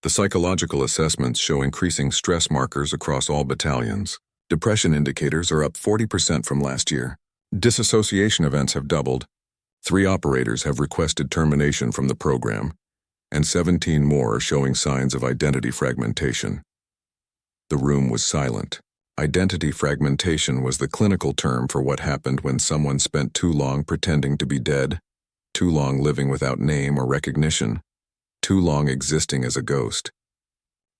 The psychological assessments show increasing stress markers across all battalions. Depression indicators are up 40% from last year. Disassociation events have doubled. 3 operators have requested termination from the program, and 17 more are showing signs of identity fragmentation." The room was silent. Identity fragmentation was the clinical term for what happened when someone spent too long pretending to be dead, too long living without name or recognition, too long existing as a ghost.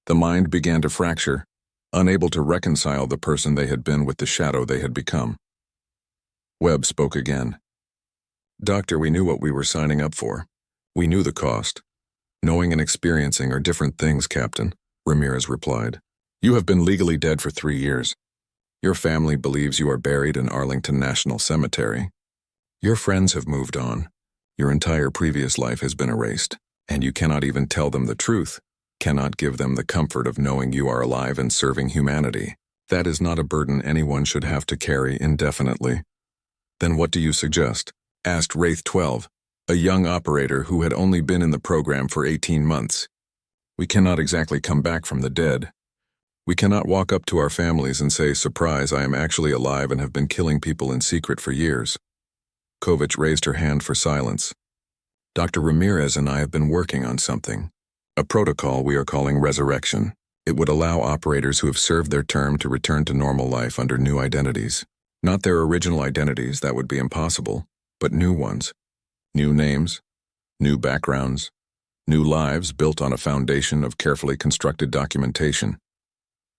The mind began to fracture, unable to reconcile the person they had been with the shadow they had become. Webb spoke again. "Doctor, we knew what we were signing up for. We knew the cost. Knowing and experiencing are different things, Captain," Ramirez replied. "You have been legally dead for 3 years. Your family believes you are buried in Arlington National Cemetery. Your friends have moved on. Your entire previous life has been erased. And you cannot even tell them the truth, cannot give them the comfort of knowing you are alive and serving humanity. That is not a burden anyone should have to carry indefinitely." "Then what do you suggest?" asked Wraith 12, a young operator who had only been in the program for 18 months. "We cannot exactly come back from the dead. We cannot walk up to our families and say, 'Surprise, I am actually alive and have been killing people in secret for years.' Kovac raised her hand for silence. Dr. Ramirez and I have been working on something. A protocol we are calling Resurrection. It would allow operators who have served their term to return to normal life under new identities. Not their original identities, that would be impossible, but new ones. New names, new backgrounds, new lives built on a foundation of carefully constructed documentation.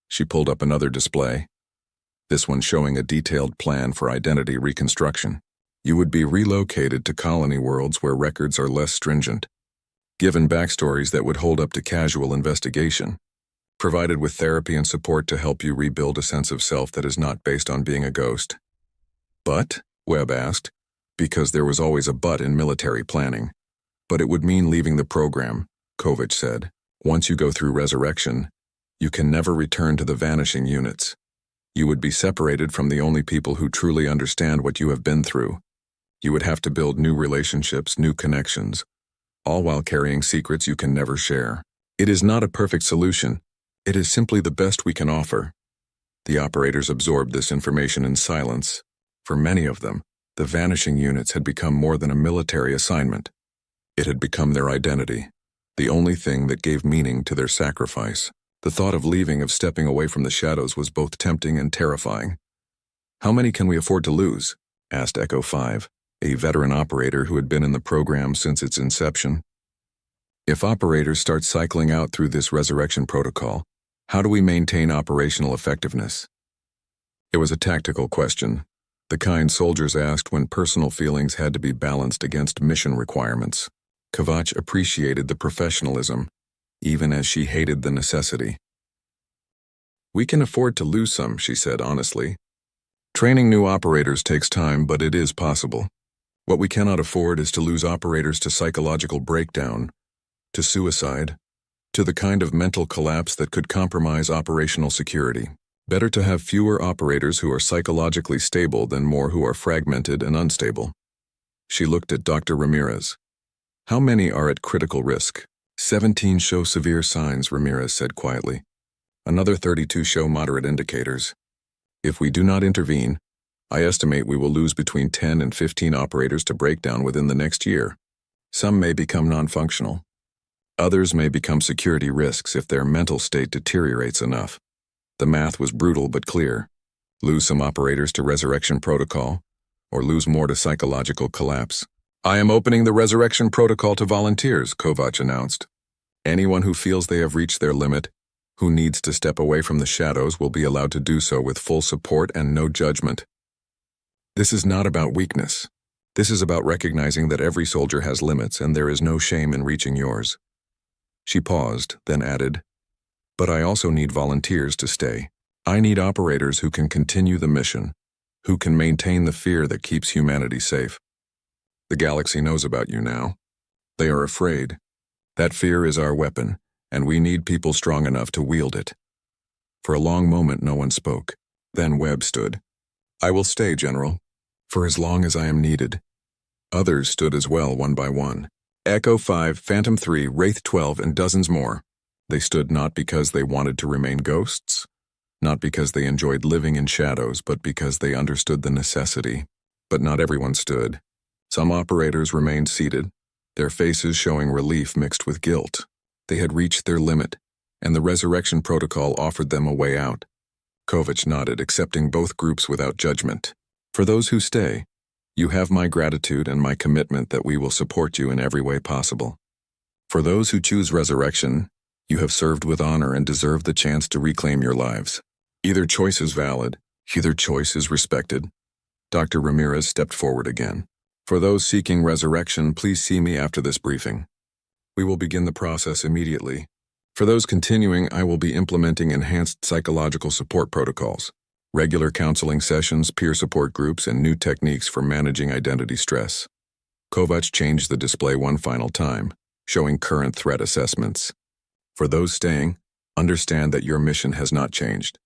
She pulled up another display, this one showing a detailed plan for identity reconstruction. You would be relocated to colony worlds where records are less stringent, given backstories that would hold up to casual investigation, provided with therapy and support to help you rebuild a sense of self that is not based on being a ghost. But, Webb asked, because there was always a but in military planning. But it would mean leaving the program, Kovac said. Once you go through Resurrection, you can never return to the Vanishing units. You would be separated from the only people who truly understand what you have been through. You would have to build new relationships, new connections, all while carrying secrets you can never share. It is not a perfect solution. It is simply the best we can offer. The operators absorbed this information in silence. For many of them, the Vanishing units had become more than a military assignment. It had become their identity, the only thing that gave meaning to their sacrifice. The thought of leaving, of stepping away from the shadows, was both tempting and terrifying. How many can we afford to lose? Asked Echo 5, a veteran operator who had been in the program since its inception. If operators start cycling out through this Resurrection protocol, how do we maintain operational effectiveness? It was a tactical question, the kind soldiers asked when personal feelings had to be balanced against mission requirements. Kovac appreciated the professionalism, even as she hated the necessity. We can afford to lose some, she said honestly. Training new operators takes time, but it is possible. What we cannot afford is to lose operators to psychological breakdown, to suicide, to the kind of mental collapse that could compromise operational security. Better to have fewer operators who are psychologically stable than more who are fragmented and unstable. She looked at Dr. Ramirez. How many are at critical risk? 17 show severe signs, Ramirez said quietly. Another 32 show moderate indicators. If we do not intervene, I estimate we will lose between 10 and 15 operators to breakdown within the next year. Some may become non-functional. Others may become security risks if their mental state deteriorates enough. The math was brutal but clear. Lose some operators to Resurrection protocol, or lose more to psychological collapse. I am opening the Resurrection protocol to volunteers, Kovac announced. Anyone who feels they have reached their limit, who needs to step away from the shadows, will be allowed to do so with full support and no judgment. This is not about weakness. This is about recognizing that every soldier has limits and there is no shame in reaching yours. She paused, then added, but I also need volunteers to stay. I need operators who can continue the mission, who can maintain the fear that keeps humanity safe. The galaxy knows about you now. They are afraid. That fear is our weapon, and we need people strong enough to wield it. For a long moment no one spoke. Then Webb stood. I will stay, General, for as long as I am needed. Others stood as well, one by one. Echo 5, Phantom 3, Wraith 12, and dozens more. They stood not because they wanted to remain ghosts, not because they enjoyed living in shadows, but because they understood the necessity. But not everyone stood. Some operators remained seated, their faces showing relief mixed with guilt. They had reached their limit, and the Resurrection protocol offered them a way out. Kovac nodded, accepting both groups without judgment. For those who stay, you have my gratitude and my commitment that we will support you in every way possible. For those who choose Resurrection, you have served with honor and deserve the chance to reclaim your lives. Either choice is valid, either choice is respected. Dr. Ramirez stepped forward again. For those seeking Resurrection, please see me after this briefing. We will begin the process immediately. For those continuing, I will be implementing enhanced psychological support protocols, regular counseling sessions, peer support groups, and new techniques for managing identity stress. Kovac changed the display one final time, showing current threat assessments. For those staying, understand that your mission has not changed.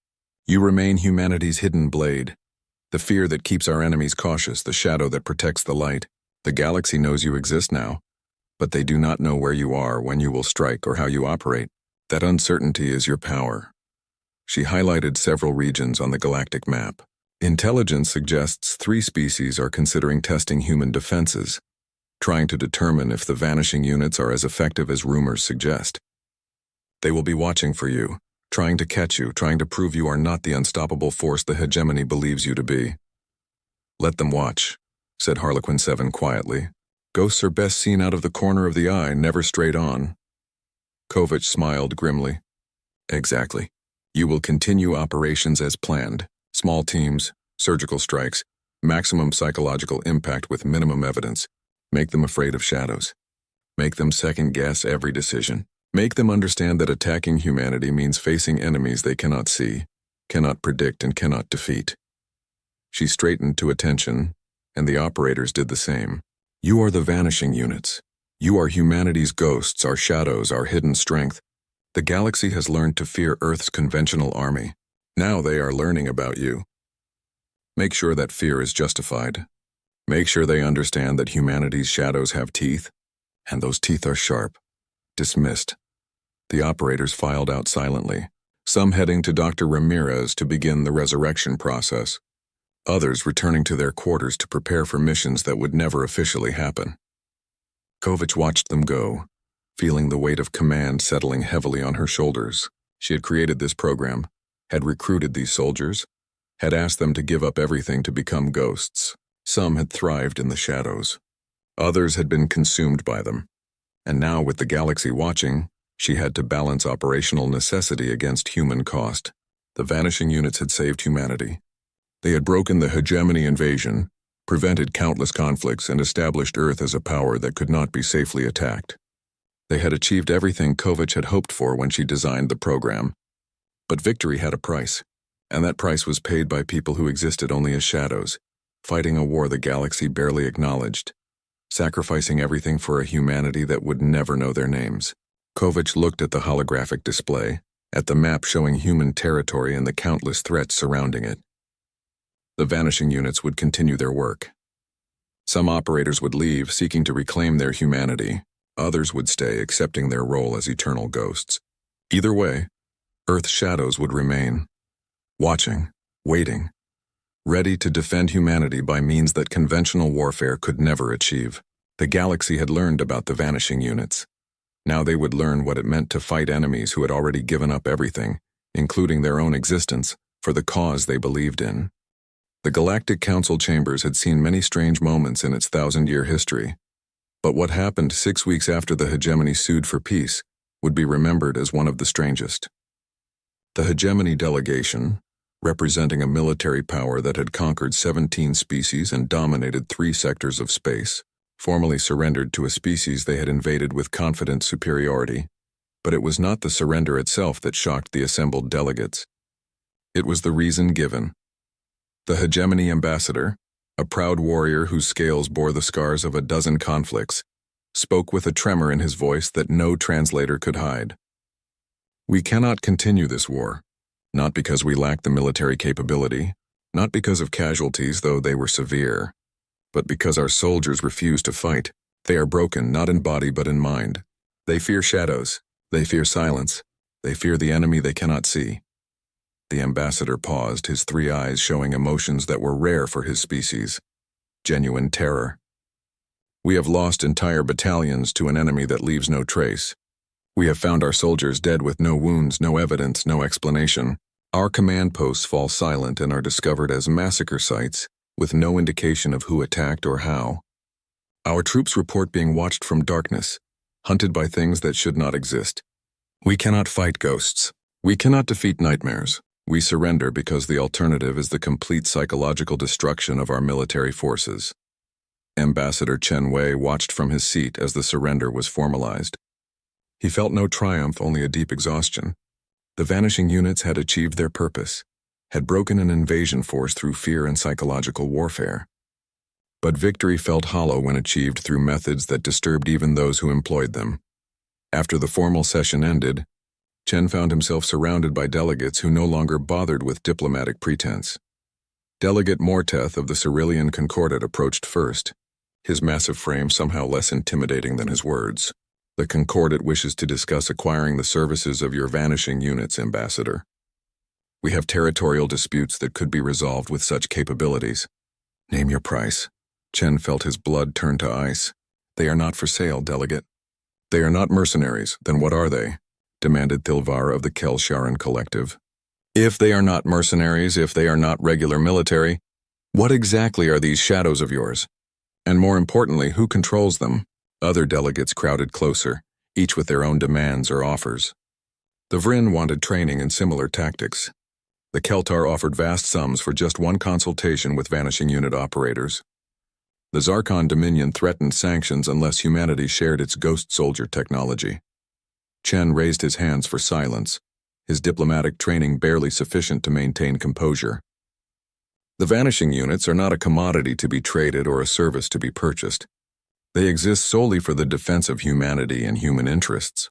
You remain humanity's hidden blade, the fear that keeps our enemies cautious, the shadow that protects the light. The galaxy knows you exist now, but they do not know where you are, when you will strike, or how you operate. That uncertainty is your power. She highlighted several regions on the galactic map. Intelligence suggests 3 species are considering testing human defenses, trying to determine if the vanishing units are as effective as rumors suggest. They will be watching for you, trying to catch you, trying to prove you are not the unstoppable force the hegemony believes you to be. Let them watch, said Harlequin 7 quietly. Ghosts are best seen out of the corner of the eye, never straight on. Kovach smiled grimly. Exactly. You will continue operations as planned. Small teams, surgical strikes, maximum psychological impact with minimum evidence. Make them afraid of shadows. Make them second-guess every decision. Make them understand that attacking humanity means facing enemies they cannot see, cannot predict, and cannot defeat. She straightened to attention, and the operators did the same. You are the vanishing units. You are humanity's ghosts, our shadows, our hidden strength. The galaxy has learned to fear Earth's conventional army. Now they are learning about you. Make sure that fear is justified. Make sure they understand that humanity's shadows have teeth, and those teeth are sharp. Dismissed. The operators filed out silently, some heading to Dr. Ramirez to begin the resurrection process, others returning to their quarters to prepare for missions that would never officially happen. Kovach watched them go, feeling the weight of command settling heavily on her shoulders. She had created this program, had recruited these soldiers, had asked them to give up everything to become ghosts. Some had thrived in the shadows. Others had been consumed by them. And now, with the galaxy watching, she had to balance operational necessity against human cost. The vanishing units had saved humanity. They had broken the hegemony invasion, prevented countless conflicts, and established Earth as a power that could not be safely attacked. They had achieved everything Kovach had hoped for when she designed the program. But victory had a price, and that price was paid by people who existed only as shadows, fighting a war the galaxy barely acknowledged, sacrificing everything for a humanity that would never know their names. Kovach looked at the holographic display, at the map showing human territory and the countless threats surrounding it. The vanishing units would continue their work. Some operators would leave, seeking to reclaim their humanity. Others would stay, accepting their role as eternal ghosts. Either way, Earth's shadows would remain, watching, waiting, ready to defend humanity by means that conventional warfare could never achieve. The galaxy had learned about the vanishing units. Now they would learn what it meant to fight enemies who had already given up everything, including their own existence, for the cause they believed in. The Galactic Council chambers had seen many strange moments in its 1,000-year history, but what happened 6 weeks after the hegemony sued for peace would be remembered as one of the strangest. The hegemony delegation, representing a military power that had conquered 17 species and dominated 3 sectors of space, formally surrendered to a species they had invaded with confident superiority, but it was not the surrender itself that shocked the assembled delegates. It was the reason given. The hegemony ambassador, a proud warrior whose scales bore the scars of a dozen conflicts, spoke with a tremor in his voice that no translator could hide. We cannot continue this war, not because we lack the military capability, not because of casualties, though they were severe, but because our soldiers refuse to fight. They are broken, not in body but in mind. They fear shadows. They fear silence. They fear the enemy they cannot see. The ambassador paused, his 3 eyes showing emotions that were rare for his species. Genuine terror. We have lost entire battalions to an enemy that leaves no trace. We have found our soldiers dead with no wounds, no evidence, no explanation. Our command posts fall silent and are discovered as massacre sites, with no indication of who attacked or how. Our troops report being watched from darkness, hunted by things that should not exist. We cannot fight ghosts. We cannot defeat nightmares. We surrender because the alternative is the complete psychological destruction of our military forces. Ambassador Chen Wei watched from his seat as the surrender was formalized. He felt no triumph, only a deep exhaustion. The vanishing units had achieved their purpose, had broken an invasion force through fear and psychological warfare. But victory felt hollow when achieved through methods that disturbed even those who employed them. After the formal session ended, Chen found himself surrounded by delegates who no longer bothered with diplomatic pretense. Delegate Morteth of the Cerulean Concordat approached first, his massive frame somehow less intimidating than his words. The Concordat wishes to discuss acquiring the services of your vanishing units, Ambassador. We have territorial disputes that could be resolved with such capabilities. Name your price. Chen felt his blood turn to ice. They are not for sale, delegate. They are not mercenaries, then what are they? Demanded Thilvar of the Kelsharan Collective. If they are not mercenaries, if they are not regular military, what exactly are these shadows of yours? And more importantly, who controls them? Other delegates crowded closer, each with their own demands or offers. The Vryn wanted training in similar tactics. The Keltar offered vast sums for just one consultation with Vanishing unit operators. The Zarkon Dominion threatened sanctions unless humanity shared its ghost soldier technology. Chen raised his hands for silence, his diplomatic training barely sufficient to maintain composure. The Vanishing units are not a commodity to be traded or a service to be purchased. They exist solely for the defense of humanity and human interests.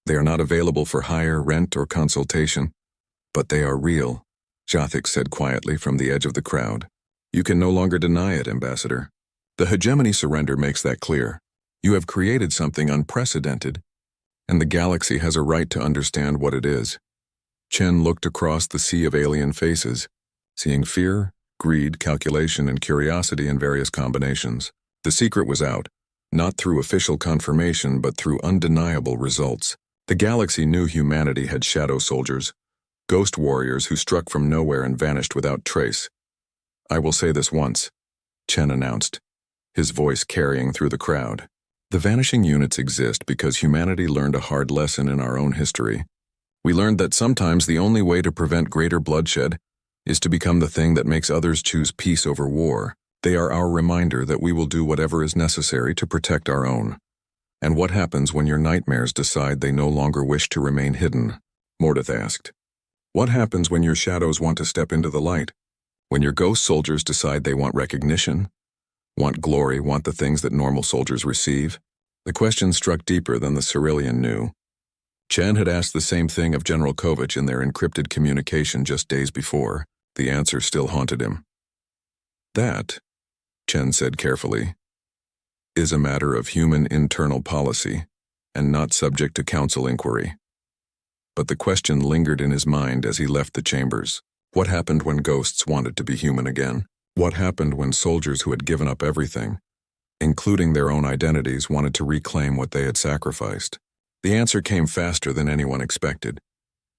They are not available for hire, rent, or consultation, but they are real, Jothic said quietly from the edge of the crowd. You can no longer deny it, Ambassador. The hegemony surrender makes that clear. You have created something unprecedented, and the galaxy has a right to understand what it is. Chen looked across the sea of alien faces, seeing fear, greed, calculation, and curiosity in various combinations. The secret was out, not through official confirmation but through undeniable results. The galaxy knew humanity had shadow soldiers, ghost warriors who struck from nowhere and vanished without trace. I will say this once, Chen announced, his voice carrying through the crowd. The Vanishing units exist because humanity learned a hard lesson in our own history. We learned that sometimes the only way to prevent greater bloodshed is to become the thing that makes others choose peace over war. They are our reminder that we will do whatever is necessary to protect our own. And what happens when your nightmares decide they no longer wish to remain hidden? Mordeth asked. What happens when your shadows want to step into the light? When your ghost soldiers decide they want recognition? Want glory, want the things that normal soldiers receive? The question struck deeper than the Cerulean knew. Chen had asked the same thing of General Kovach in their encrypted communication just days before. The answer still haunted him. That, Chen said carefully, is a matter of human internal policy and not subject to council inquiry. But the question lingered in his mind as he left the chambers. What happened when ghosts wanted to be human again? What happened when soldiers who had given up everything, including their own identities, wanted to reclaim what they had sacrificed? The answer came faster than anyone expected.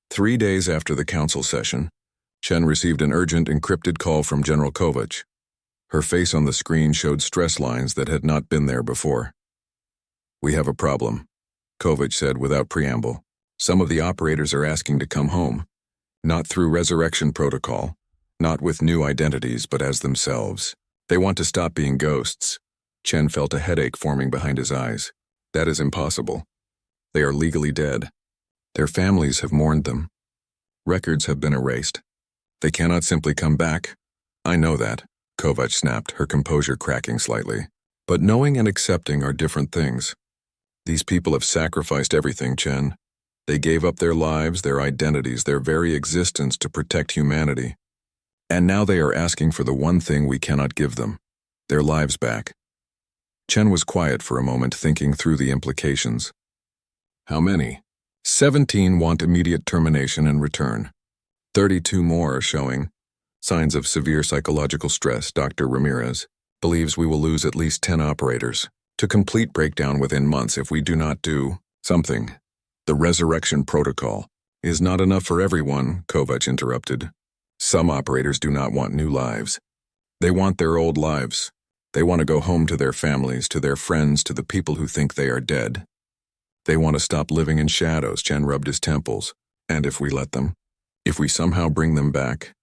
3 days after the council session, Chen received an urgent encrypted call from General Kovach. Her face on the screen showed stress lines that had not been there before. We have a problem, Kovach said without preamble. Some of the operators are asking to come home, not through resurrection protocol, not with new identities, but as themselves. They want to stop being ghosts. Chen felt a headache forming behind his eyes. That is impossible. They are legally dead. Their families have mourned them. Records have been erased. They cannot simply come back. I know that, Kovach snapped, her composure cracking slightly. But knowing and accepting are different things. These people have sacrificed everything, Chen. They gave up their lives, their identities, their very existence to protect humanity. And now they are asking for the one thing we cannot give them, their lives back. Chen was quiet for a moment, thinking through the implications. How many? 17 want immediate termination and return. 32 more are showing signs of severe psychological stress. Dr. Ramirez believes we will lose at least 10 operators to complete breakdown within months if we do not do something. The resurrection protocol is not enough for everyone, Kovach interrupted. Some operators do not want new lives. They want their old lives. They want to go home to their families, to their friends, to the people who think they are dead. They want to stop living in shadows. Chen rubbed his temples. And if we let them, if we somehow bring them back,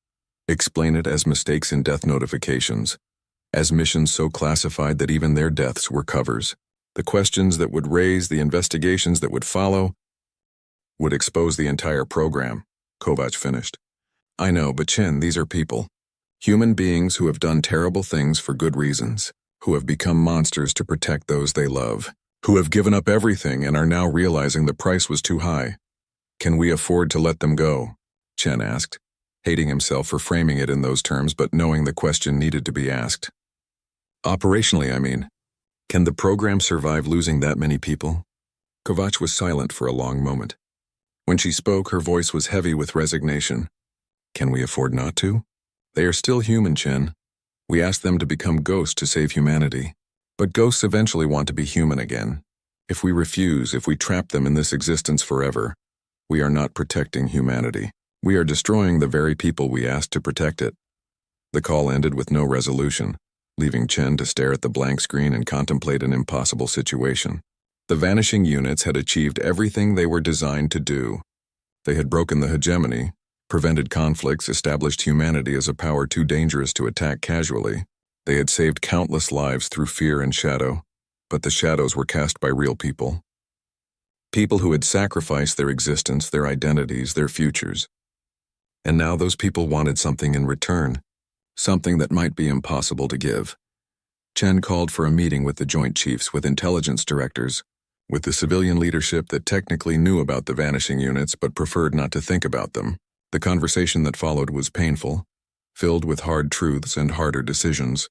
explain it as mistakes in death notifications, as missions so classified that even their deaths were covers. The questions that would raise, the investigations that would follow, would expose the entire program, Kovach finished. I know, but Chen, these are people. Human beings who have done terrible things for good reasons, who have become monsters to protect those they love, who have given up everything and are now realizing the price was too high. Can we afford to let them go? Chen asked, hating himself for framing it in those terms but knowing the question needed to be asked. Operationally, I mean. Can the program survive losing that many people? Kovach was silent for a long moment. When she spoke, her voice was heavy with resignation. Can we afford not to? They are still human, Chen. We asked them to become ghosts to save humanity. But ghosts eventually want to be human again. If we refuse, if we trap them in this existence forever, we are not protecting humanity. We are destroying the very people we asked to protect it. The call ended with no resolution, leaving Chen to stare at the blank screen and contemplate an impossible situation. The vanishing units had achieved everything they were designed to do. They had broken the hegemony, prevented conflicts, established humanity as a power too dangerous to attack casually. They had saved countless lives through fear and shadow, but the shadows were cast by real people. People who had sacrificed their existence, their identities, their futures. And now those people wanted something in return, something that might be impossible to give. Chen called for a meeting with the Joint Chiefs, with intelligence directors, with the civilian leadership that technically knew about the vanishing units but preferred not to think about them. The conversation that followed was painful, filled with hard truths and harder decisions.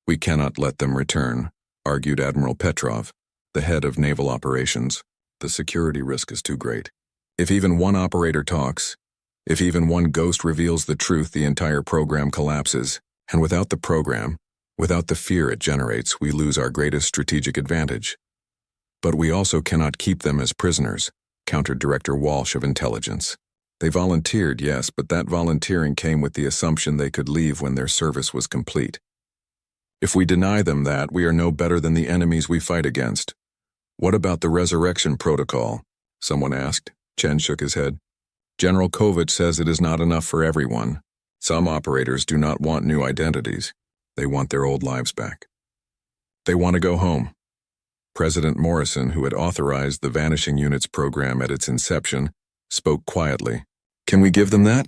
We cannot let them return, argued Admiral Petrov, the head of naval operations. The security risk is too great. If even one operator talks, if even one ghost reveals the truth, the entire program collapses. And without the program, without the fear it generates, we lose our greatest strategic advantage. But we also cannot keep them as prisoners, countered Director Walsh of Intelligence. They volunteered, yes, but that volunteering came with the assumption they could leave when their service was complete. If we deny them that, we are no better than the enemies we fight against. What about the resurrection protocol? Someone asked. Chen shook his head. General Kovac says it is not enough for everyone. Some operators do not want new identities. They want their old lives back. They want to go home. President Morrison, who had authorized the Vanishing Units program at its inception, spoke quietly. Can we give them that?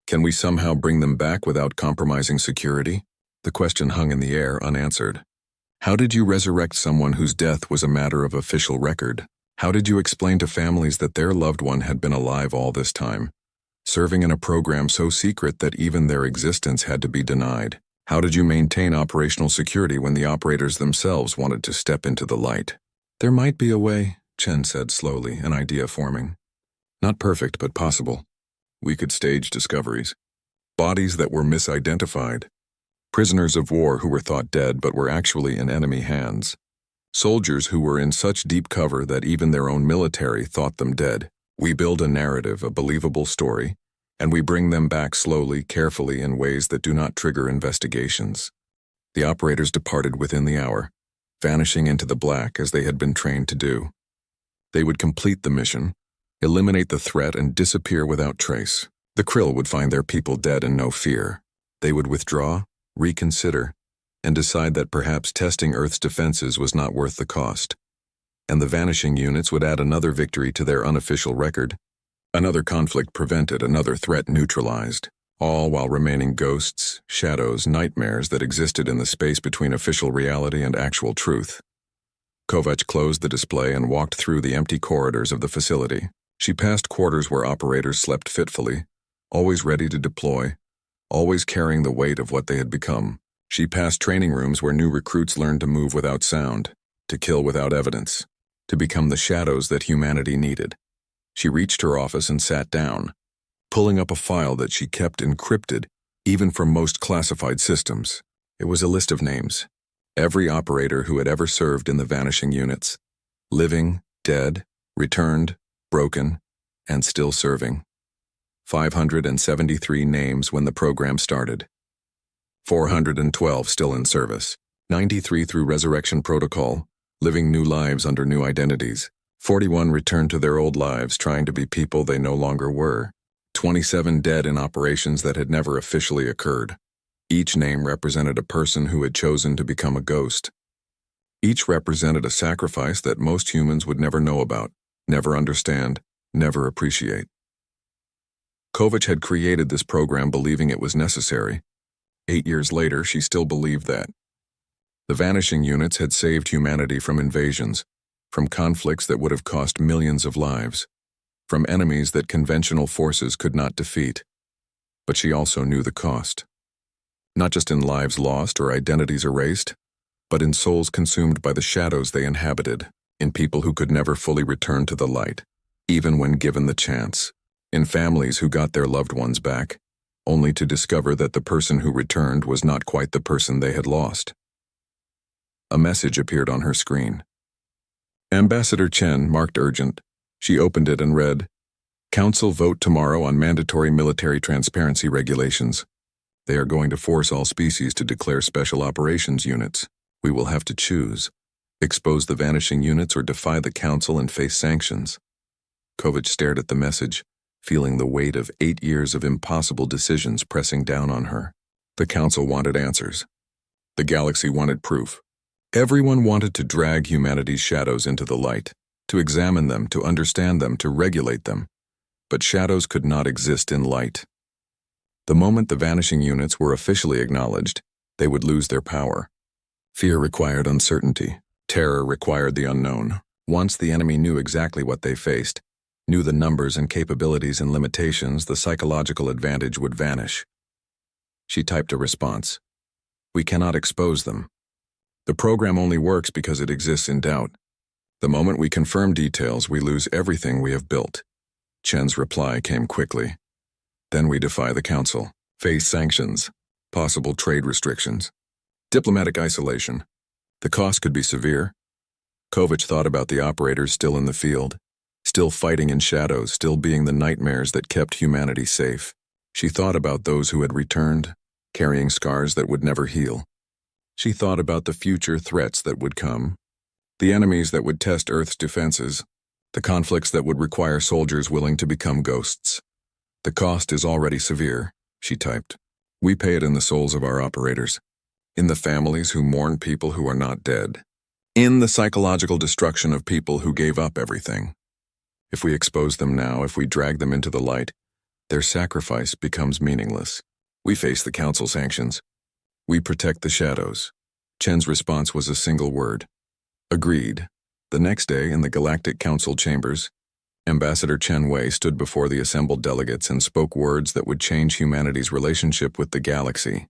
Can we somehow bring them back without compromising security? The question hung in the air, unanswered. How did you resurrect someone whose death was a matter of official record? How did you explain to families that their loved one had been alive all this time, serving in a program so secret that even their existence had to be denied? How did you maintain operational security when the operators themselves wanted to step into the light? There might be a way, Chen said slowly, an idea forming. Not perfect, but possible. We could stage discoveries. Bodies that were misidentified. Prisoners of war who were thought dead but were actually in enemy hands. Soldiers who were in such deep cover that even their own military thought them dead. We build a narrative, a believable story, and we bring them back slowly, carefully, in ways that do not trigger investigations. The operators departed within the hour, vanishing into the black as they had been trained to do. They would complete the mission, eliminate the threat, and disappear without trace. The Krill would find their people dead and no fear. They would withdraw, reconsider, and decide that perhaps testing Earth's defenses was not worth the cost. And the vanishing units would add another victory to their unofficial record, another conflict prevented, another threat neutralized, all while remaining ghosts, shadows, nightmares that existed in the space between official reality and actual truth. Kovac closed the display and walked through the empty corridors of the facility. She passed quarters where operators slept fitfully, always ready to deploy, always carrying the weight of what they had become. She passed training rooms where new recruits learned to move without sound, to kill without evidence, to become the shadows that humanity needed. She reached her office and sat down, pulling up a file that she kept encrypted, even from most classified systems. It was a list of names. Every operator who had ever served in the vanishing units. Living, dead, returned, broken, and still serving. 573 names when the program started. 412 still in service. 93 through Resurrection Protocol, living new lives under new identities. 41 returned to their old lives, trying to be people they no longer were. 27 dead in operations that had never officially occurred. Each name represented a person who had chosen to become a ghost. Each represented a sacrifice that most humans would never know about, never understand, never appreciate. Kovac had created this program believing it was necessary. 8 years later, she still believed that. The vanishing units had saved humanity from invasions, from conflicts that would have cost millions of lives, from enemies that conventional forces could not defeat. But she also knew the cost. Not just in lives lost or identities erased, but in souls consumed by the shadows they inhabited, in people who could never fully return to the light, even when given the chance, in families who got their loved ones back, only to discover that the person who returned was not quite the person they had lost. A message appeared on her screen. Ambassador Chen, marked urgent. She opened it and read, "Council vote tomorrow on mandatory military transparency regulations. They are going to force all species to declare special operations units. We will have to choose. Expose the vanishing units or defy the council and face sanctions." Kovac stared at the message, feeling the weight of 8 years of impossible decisions pressing down on her. The council wanted answers. The galaxy wanted proof. Everyone wanted to drag humanity's shadows into the light, to examine them, to understand them, to regulate them. But shadows could not exist in light. The moment the vanishing units were officially acknowledged, they would lose their power. Fear required uncertainty. Terror required the unknown. Once the enemy knew exactly what they faced, knew the numbers and capabilities and limitations, the psychological advantage would vanish. She typed a response. "We cannot expose them. The program only works because it exists in doubt. The moment we confirm details, we lose everything we have built." Chen's reply came quickly. "Then we defy the council, face sanctions, possible trade restrictions, diplomatic isolation. The cost could be severe." Kovac thought about the operators still in the field, still fighting in shadows, still being the nightmares that kept humanity safe. She thought about those who had returned, carrying scars that would never heal. She thought about the future threats that would come, the enemies that would test Earth's defenses, the conflicts that would require soldiers willing to become ghosts. "The cost is already severe," she typed. "We pay it in the souls of our operators, in the families who mourn people who are not dead, in the psychological destruction of people who gave up everything. If we expose them now, if we drag them into the light, their sacrifice becomes meaningless. We face the council sanctions. We protect the shadows." Chen's response was a single word. "Agreed." The next day, in the Galactic Council chambers, Ambassador Chen Wei stood before the assembled delegates and spoke words that would change humanity's relationship with the galaxy.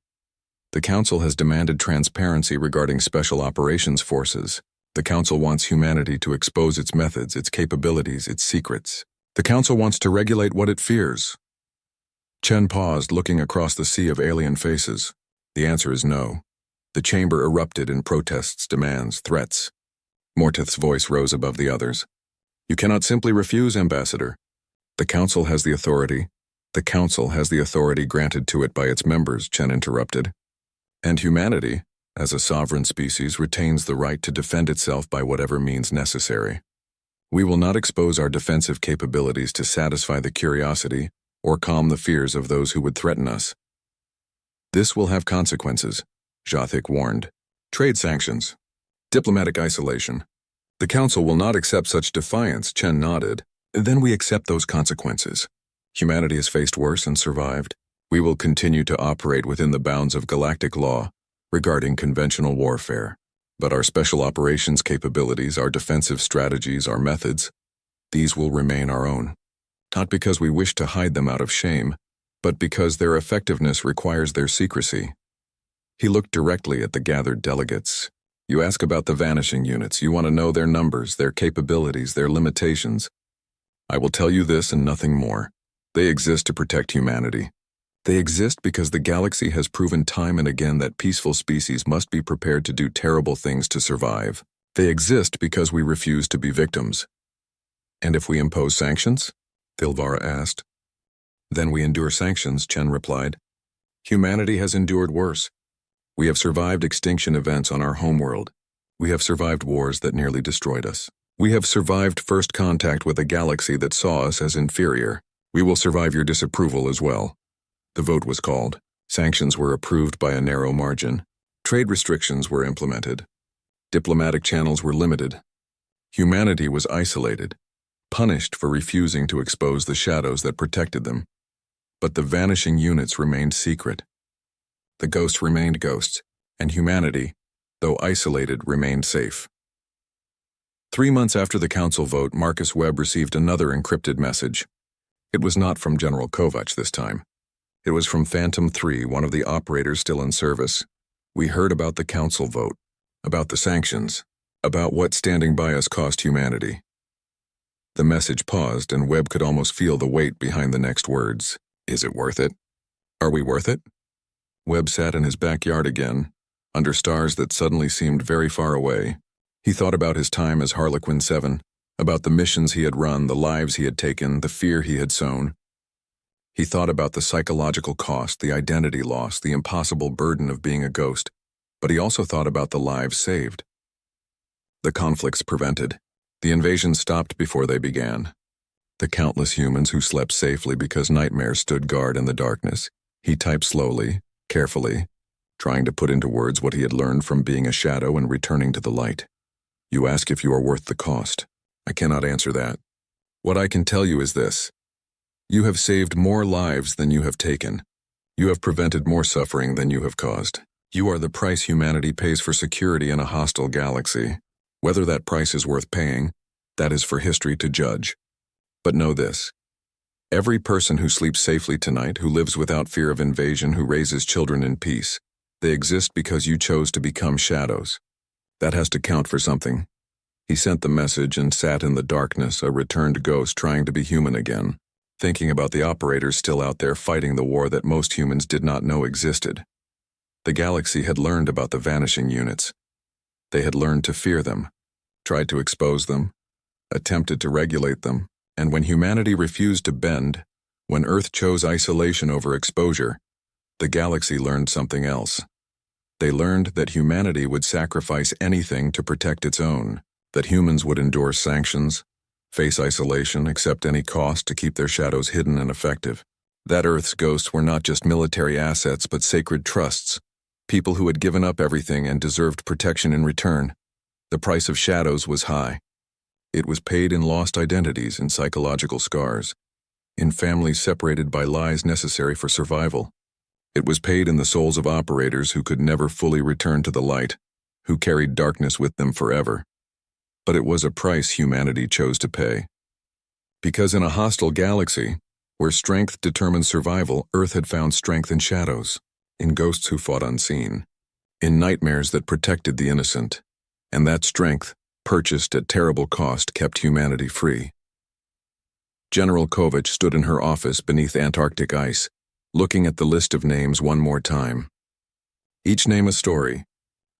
"The Council has demanded transparency regarding special operations forces. The Council wants humanity to expose its methods, its capabilities, its secrets. The Council wants to regulate what it fears." Chen paused, looking across the sea of alien faces. "The answer is no." The chamber erupted in protests, demands, threats. Mortith's voice rose above the others. "You cannot simply refuse, Ambassador. The Council has the authority. The Council has the authority granted to it by its members," Chen interrupted. "And humanity, as a sovereign species, retains the right to defend itself by whatever means necessary. We will not expose our defensive capabilities to satisfy the curiosity or calm the fears of those who would threaten us. This will have consequences," Jothic warned. "Trade sanctions. Diplomatic isolation. The Council will not accept such defiance," Chen nodded. "Then we accept those consequences. Humanity has faced worse and survived. We will continue to operate within the bounds of galactic law regarding conventional warfare. But our special operations capabilities, our defensive strategies, our methods, these will remain our own. Not because we wish to hide them out of shame, but because their effectiveness requires their secrecy." He looked directly at the gathered delegates. "You ask about the vanishing units. You want to know their numbers, their capabilities, their limitations. I will tell you this and nothing more. They exist to protect humanity. They exist because the galaxy has proven time and again that peaceful species must be prepared to do terrible things to survive. They exist because we refuse to be victims." "And if we impose sanctions?" Thilvara asked. "Then we endure sanctions," Chen replied. "Humanity has endured worse. We have survived extinction events on our homeworld. We have survived wars that nearly destroyed us. We have survived first contact with a galaxy that saw us as inferior. We will survive your disapproval as well." The vote was called. Sanctions were approved by a narrow margin. Trade restrictions were implemented. Diplomatic channels were limited. Humanity was isolated, punished for refusing to expose the shadows that protected them. But the vanishing units remained secret. The ghosts remained ghosts, and humanity, though isolated, remained safe. 3 months after the council vote, Marcus Webb received another encrypted message. It was not from General Kovac this time. It was from Phantom 3, one of the operators still in service. "We heard about the council vote, about the sanctions, about what standing by us cost humanity." The message paused, and Webb could almost feel the weight behind the next words. "Is it worth it?" Are we worth it? Webb sat in his backyard again, under stars that suddenly seemed very far away. He thought about his time as Harlequin 7, about the missions he had run, the lives he had taken, the fear he had sown. He thought about the psychological cost, the identity loss, the impossible burden of being a ghost, but he also thought about the lives saved. The conflicts prevented. The invasion stopped before they began. The countless humans who slept safely because nightmares stood guard in the darkness. He typed slowly, carefully, trying to put into words what he had learned from being a shadow and returning to the light. You ask if you are worth the cost. I cannot answer that. What I can tell you is this. You have saved more lives than you have taken. You have prevented more suffering than you have caused. You are the price humanity pays for security in a hostile galaxy. Whether that price is worth paying, that is for history to judge. But know this. Every person who sleeps safely tonight, who lives without fear of invasion, who raises children in peace, they exist because you chose to become shadows. That has to count for something. He sent the message and sat in the darkness, a returned ghost trying to be human again, thinking about the operators still out there fighting the war that most humans did not know existed. The galaxy had learned about the vanishing units. They had learned to fear them, tried to expose them, attempted to regulate them, and when humanity refused to bend, when Earth chose isolation over exposure, the galaxy learned something else. They learned that humanity would sacrifice anything to protect its own, that humans would endure sanctions, face isolation, accept any cost to keep their shadows hidden and effective. That Earth's ghosts were not just military assets but sacred trusts, people who had given up everything and deserved protection in return. The price of shadows was high. It was paid in lost identities, in psychological scars, in families separated by lies necessary for survival. It was paid in the souls of operators who could never fully return to the light, who carried darkness with them forever. But it was a price humanity chose to pay. Because in a hostile galaxy, where strength determined survival, Earth had found strength in shadows, in ghosts who fought unseen, in nightmares that protected the innocent, and that strength, purchased at terrible cost, kept humanity free. General Kovach stood in her office beneath Antarctic ice, looking at the list of names one more time. Each name a story,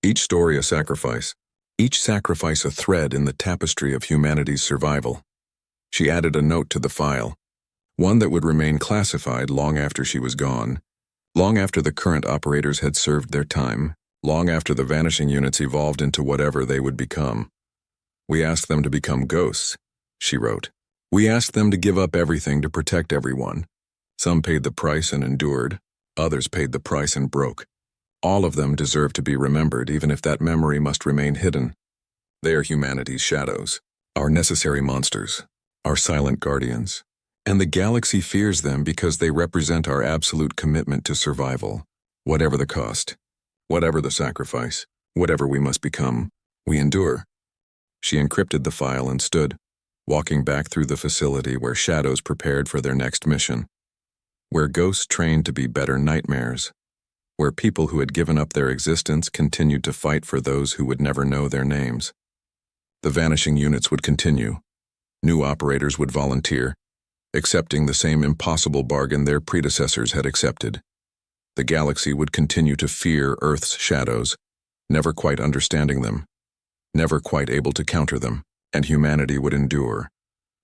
each story a sacrifice, each sacrifice a thread in the tapestry of humanity's survival. She added a note to the file, one that would remain classified long after she was gone, long after the current operators had served their time, long after the vanishing units evolved into whatever they would become. We asked them to become ghosts, she wrote. We asked them to give up everything to protect everyone. Some paid the price and endured, others paid the price and broke. All of them deserve to be remembered, even if that memory must remain hidden. They are humanity's shadows, our necessary monsters, our silent guardians. And the galaxy fears them because they represent our absolute commitment to survival. Whatever the cost, whatever the sacrifice, whatever we must become, we endure. She encrypted the file and stood, walking back through the facility where shadows prepared for their next mission, where ghosts trained to be better nightmares, where people who had given up their existence continued to fight for those who would never know their names. The vanishing units would continue. New operators would volunteer, accepting the same impossible bargain their predecessors had accepted. The galaxy would continue to fear Earth's shadows, never quite understanding them, never quite able to counter them, and humanity would endure,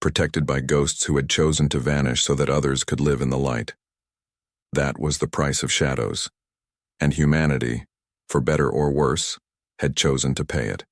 protected by ghosts who had chosen to vanish so that others could live in the light. That was the price of shadows, and humanity, for better or worse, had chosen to pay it.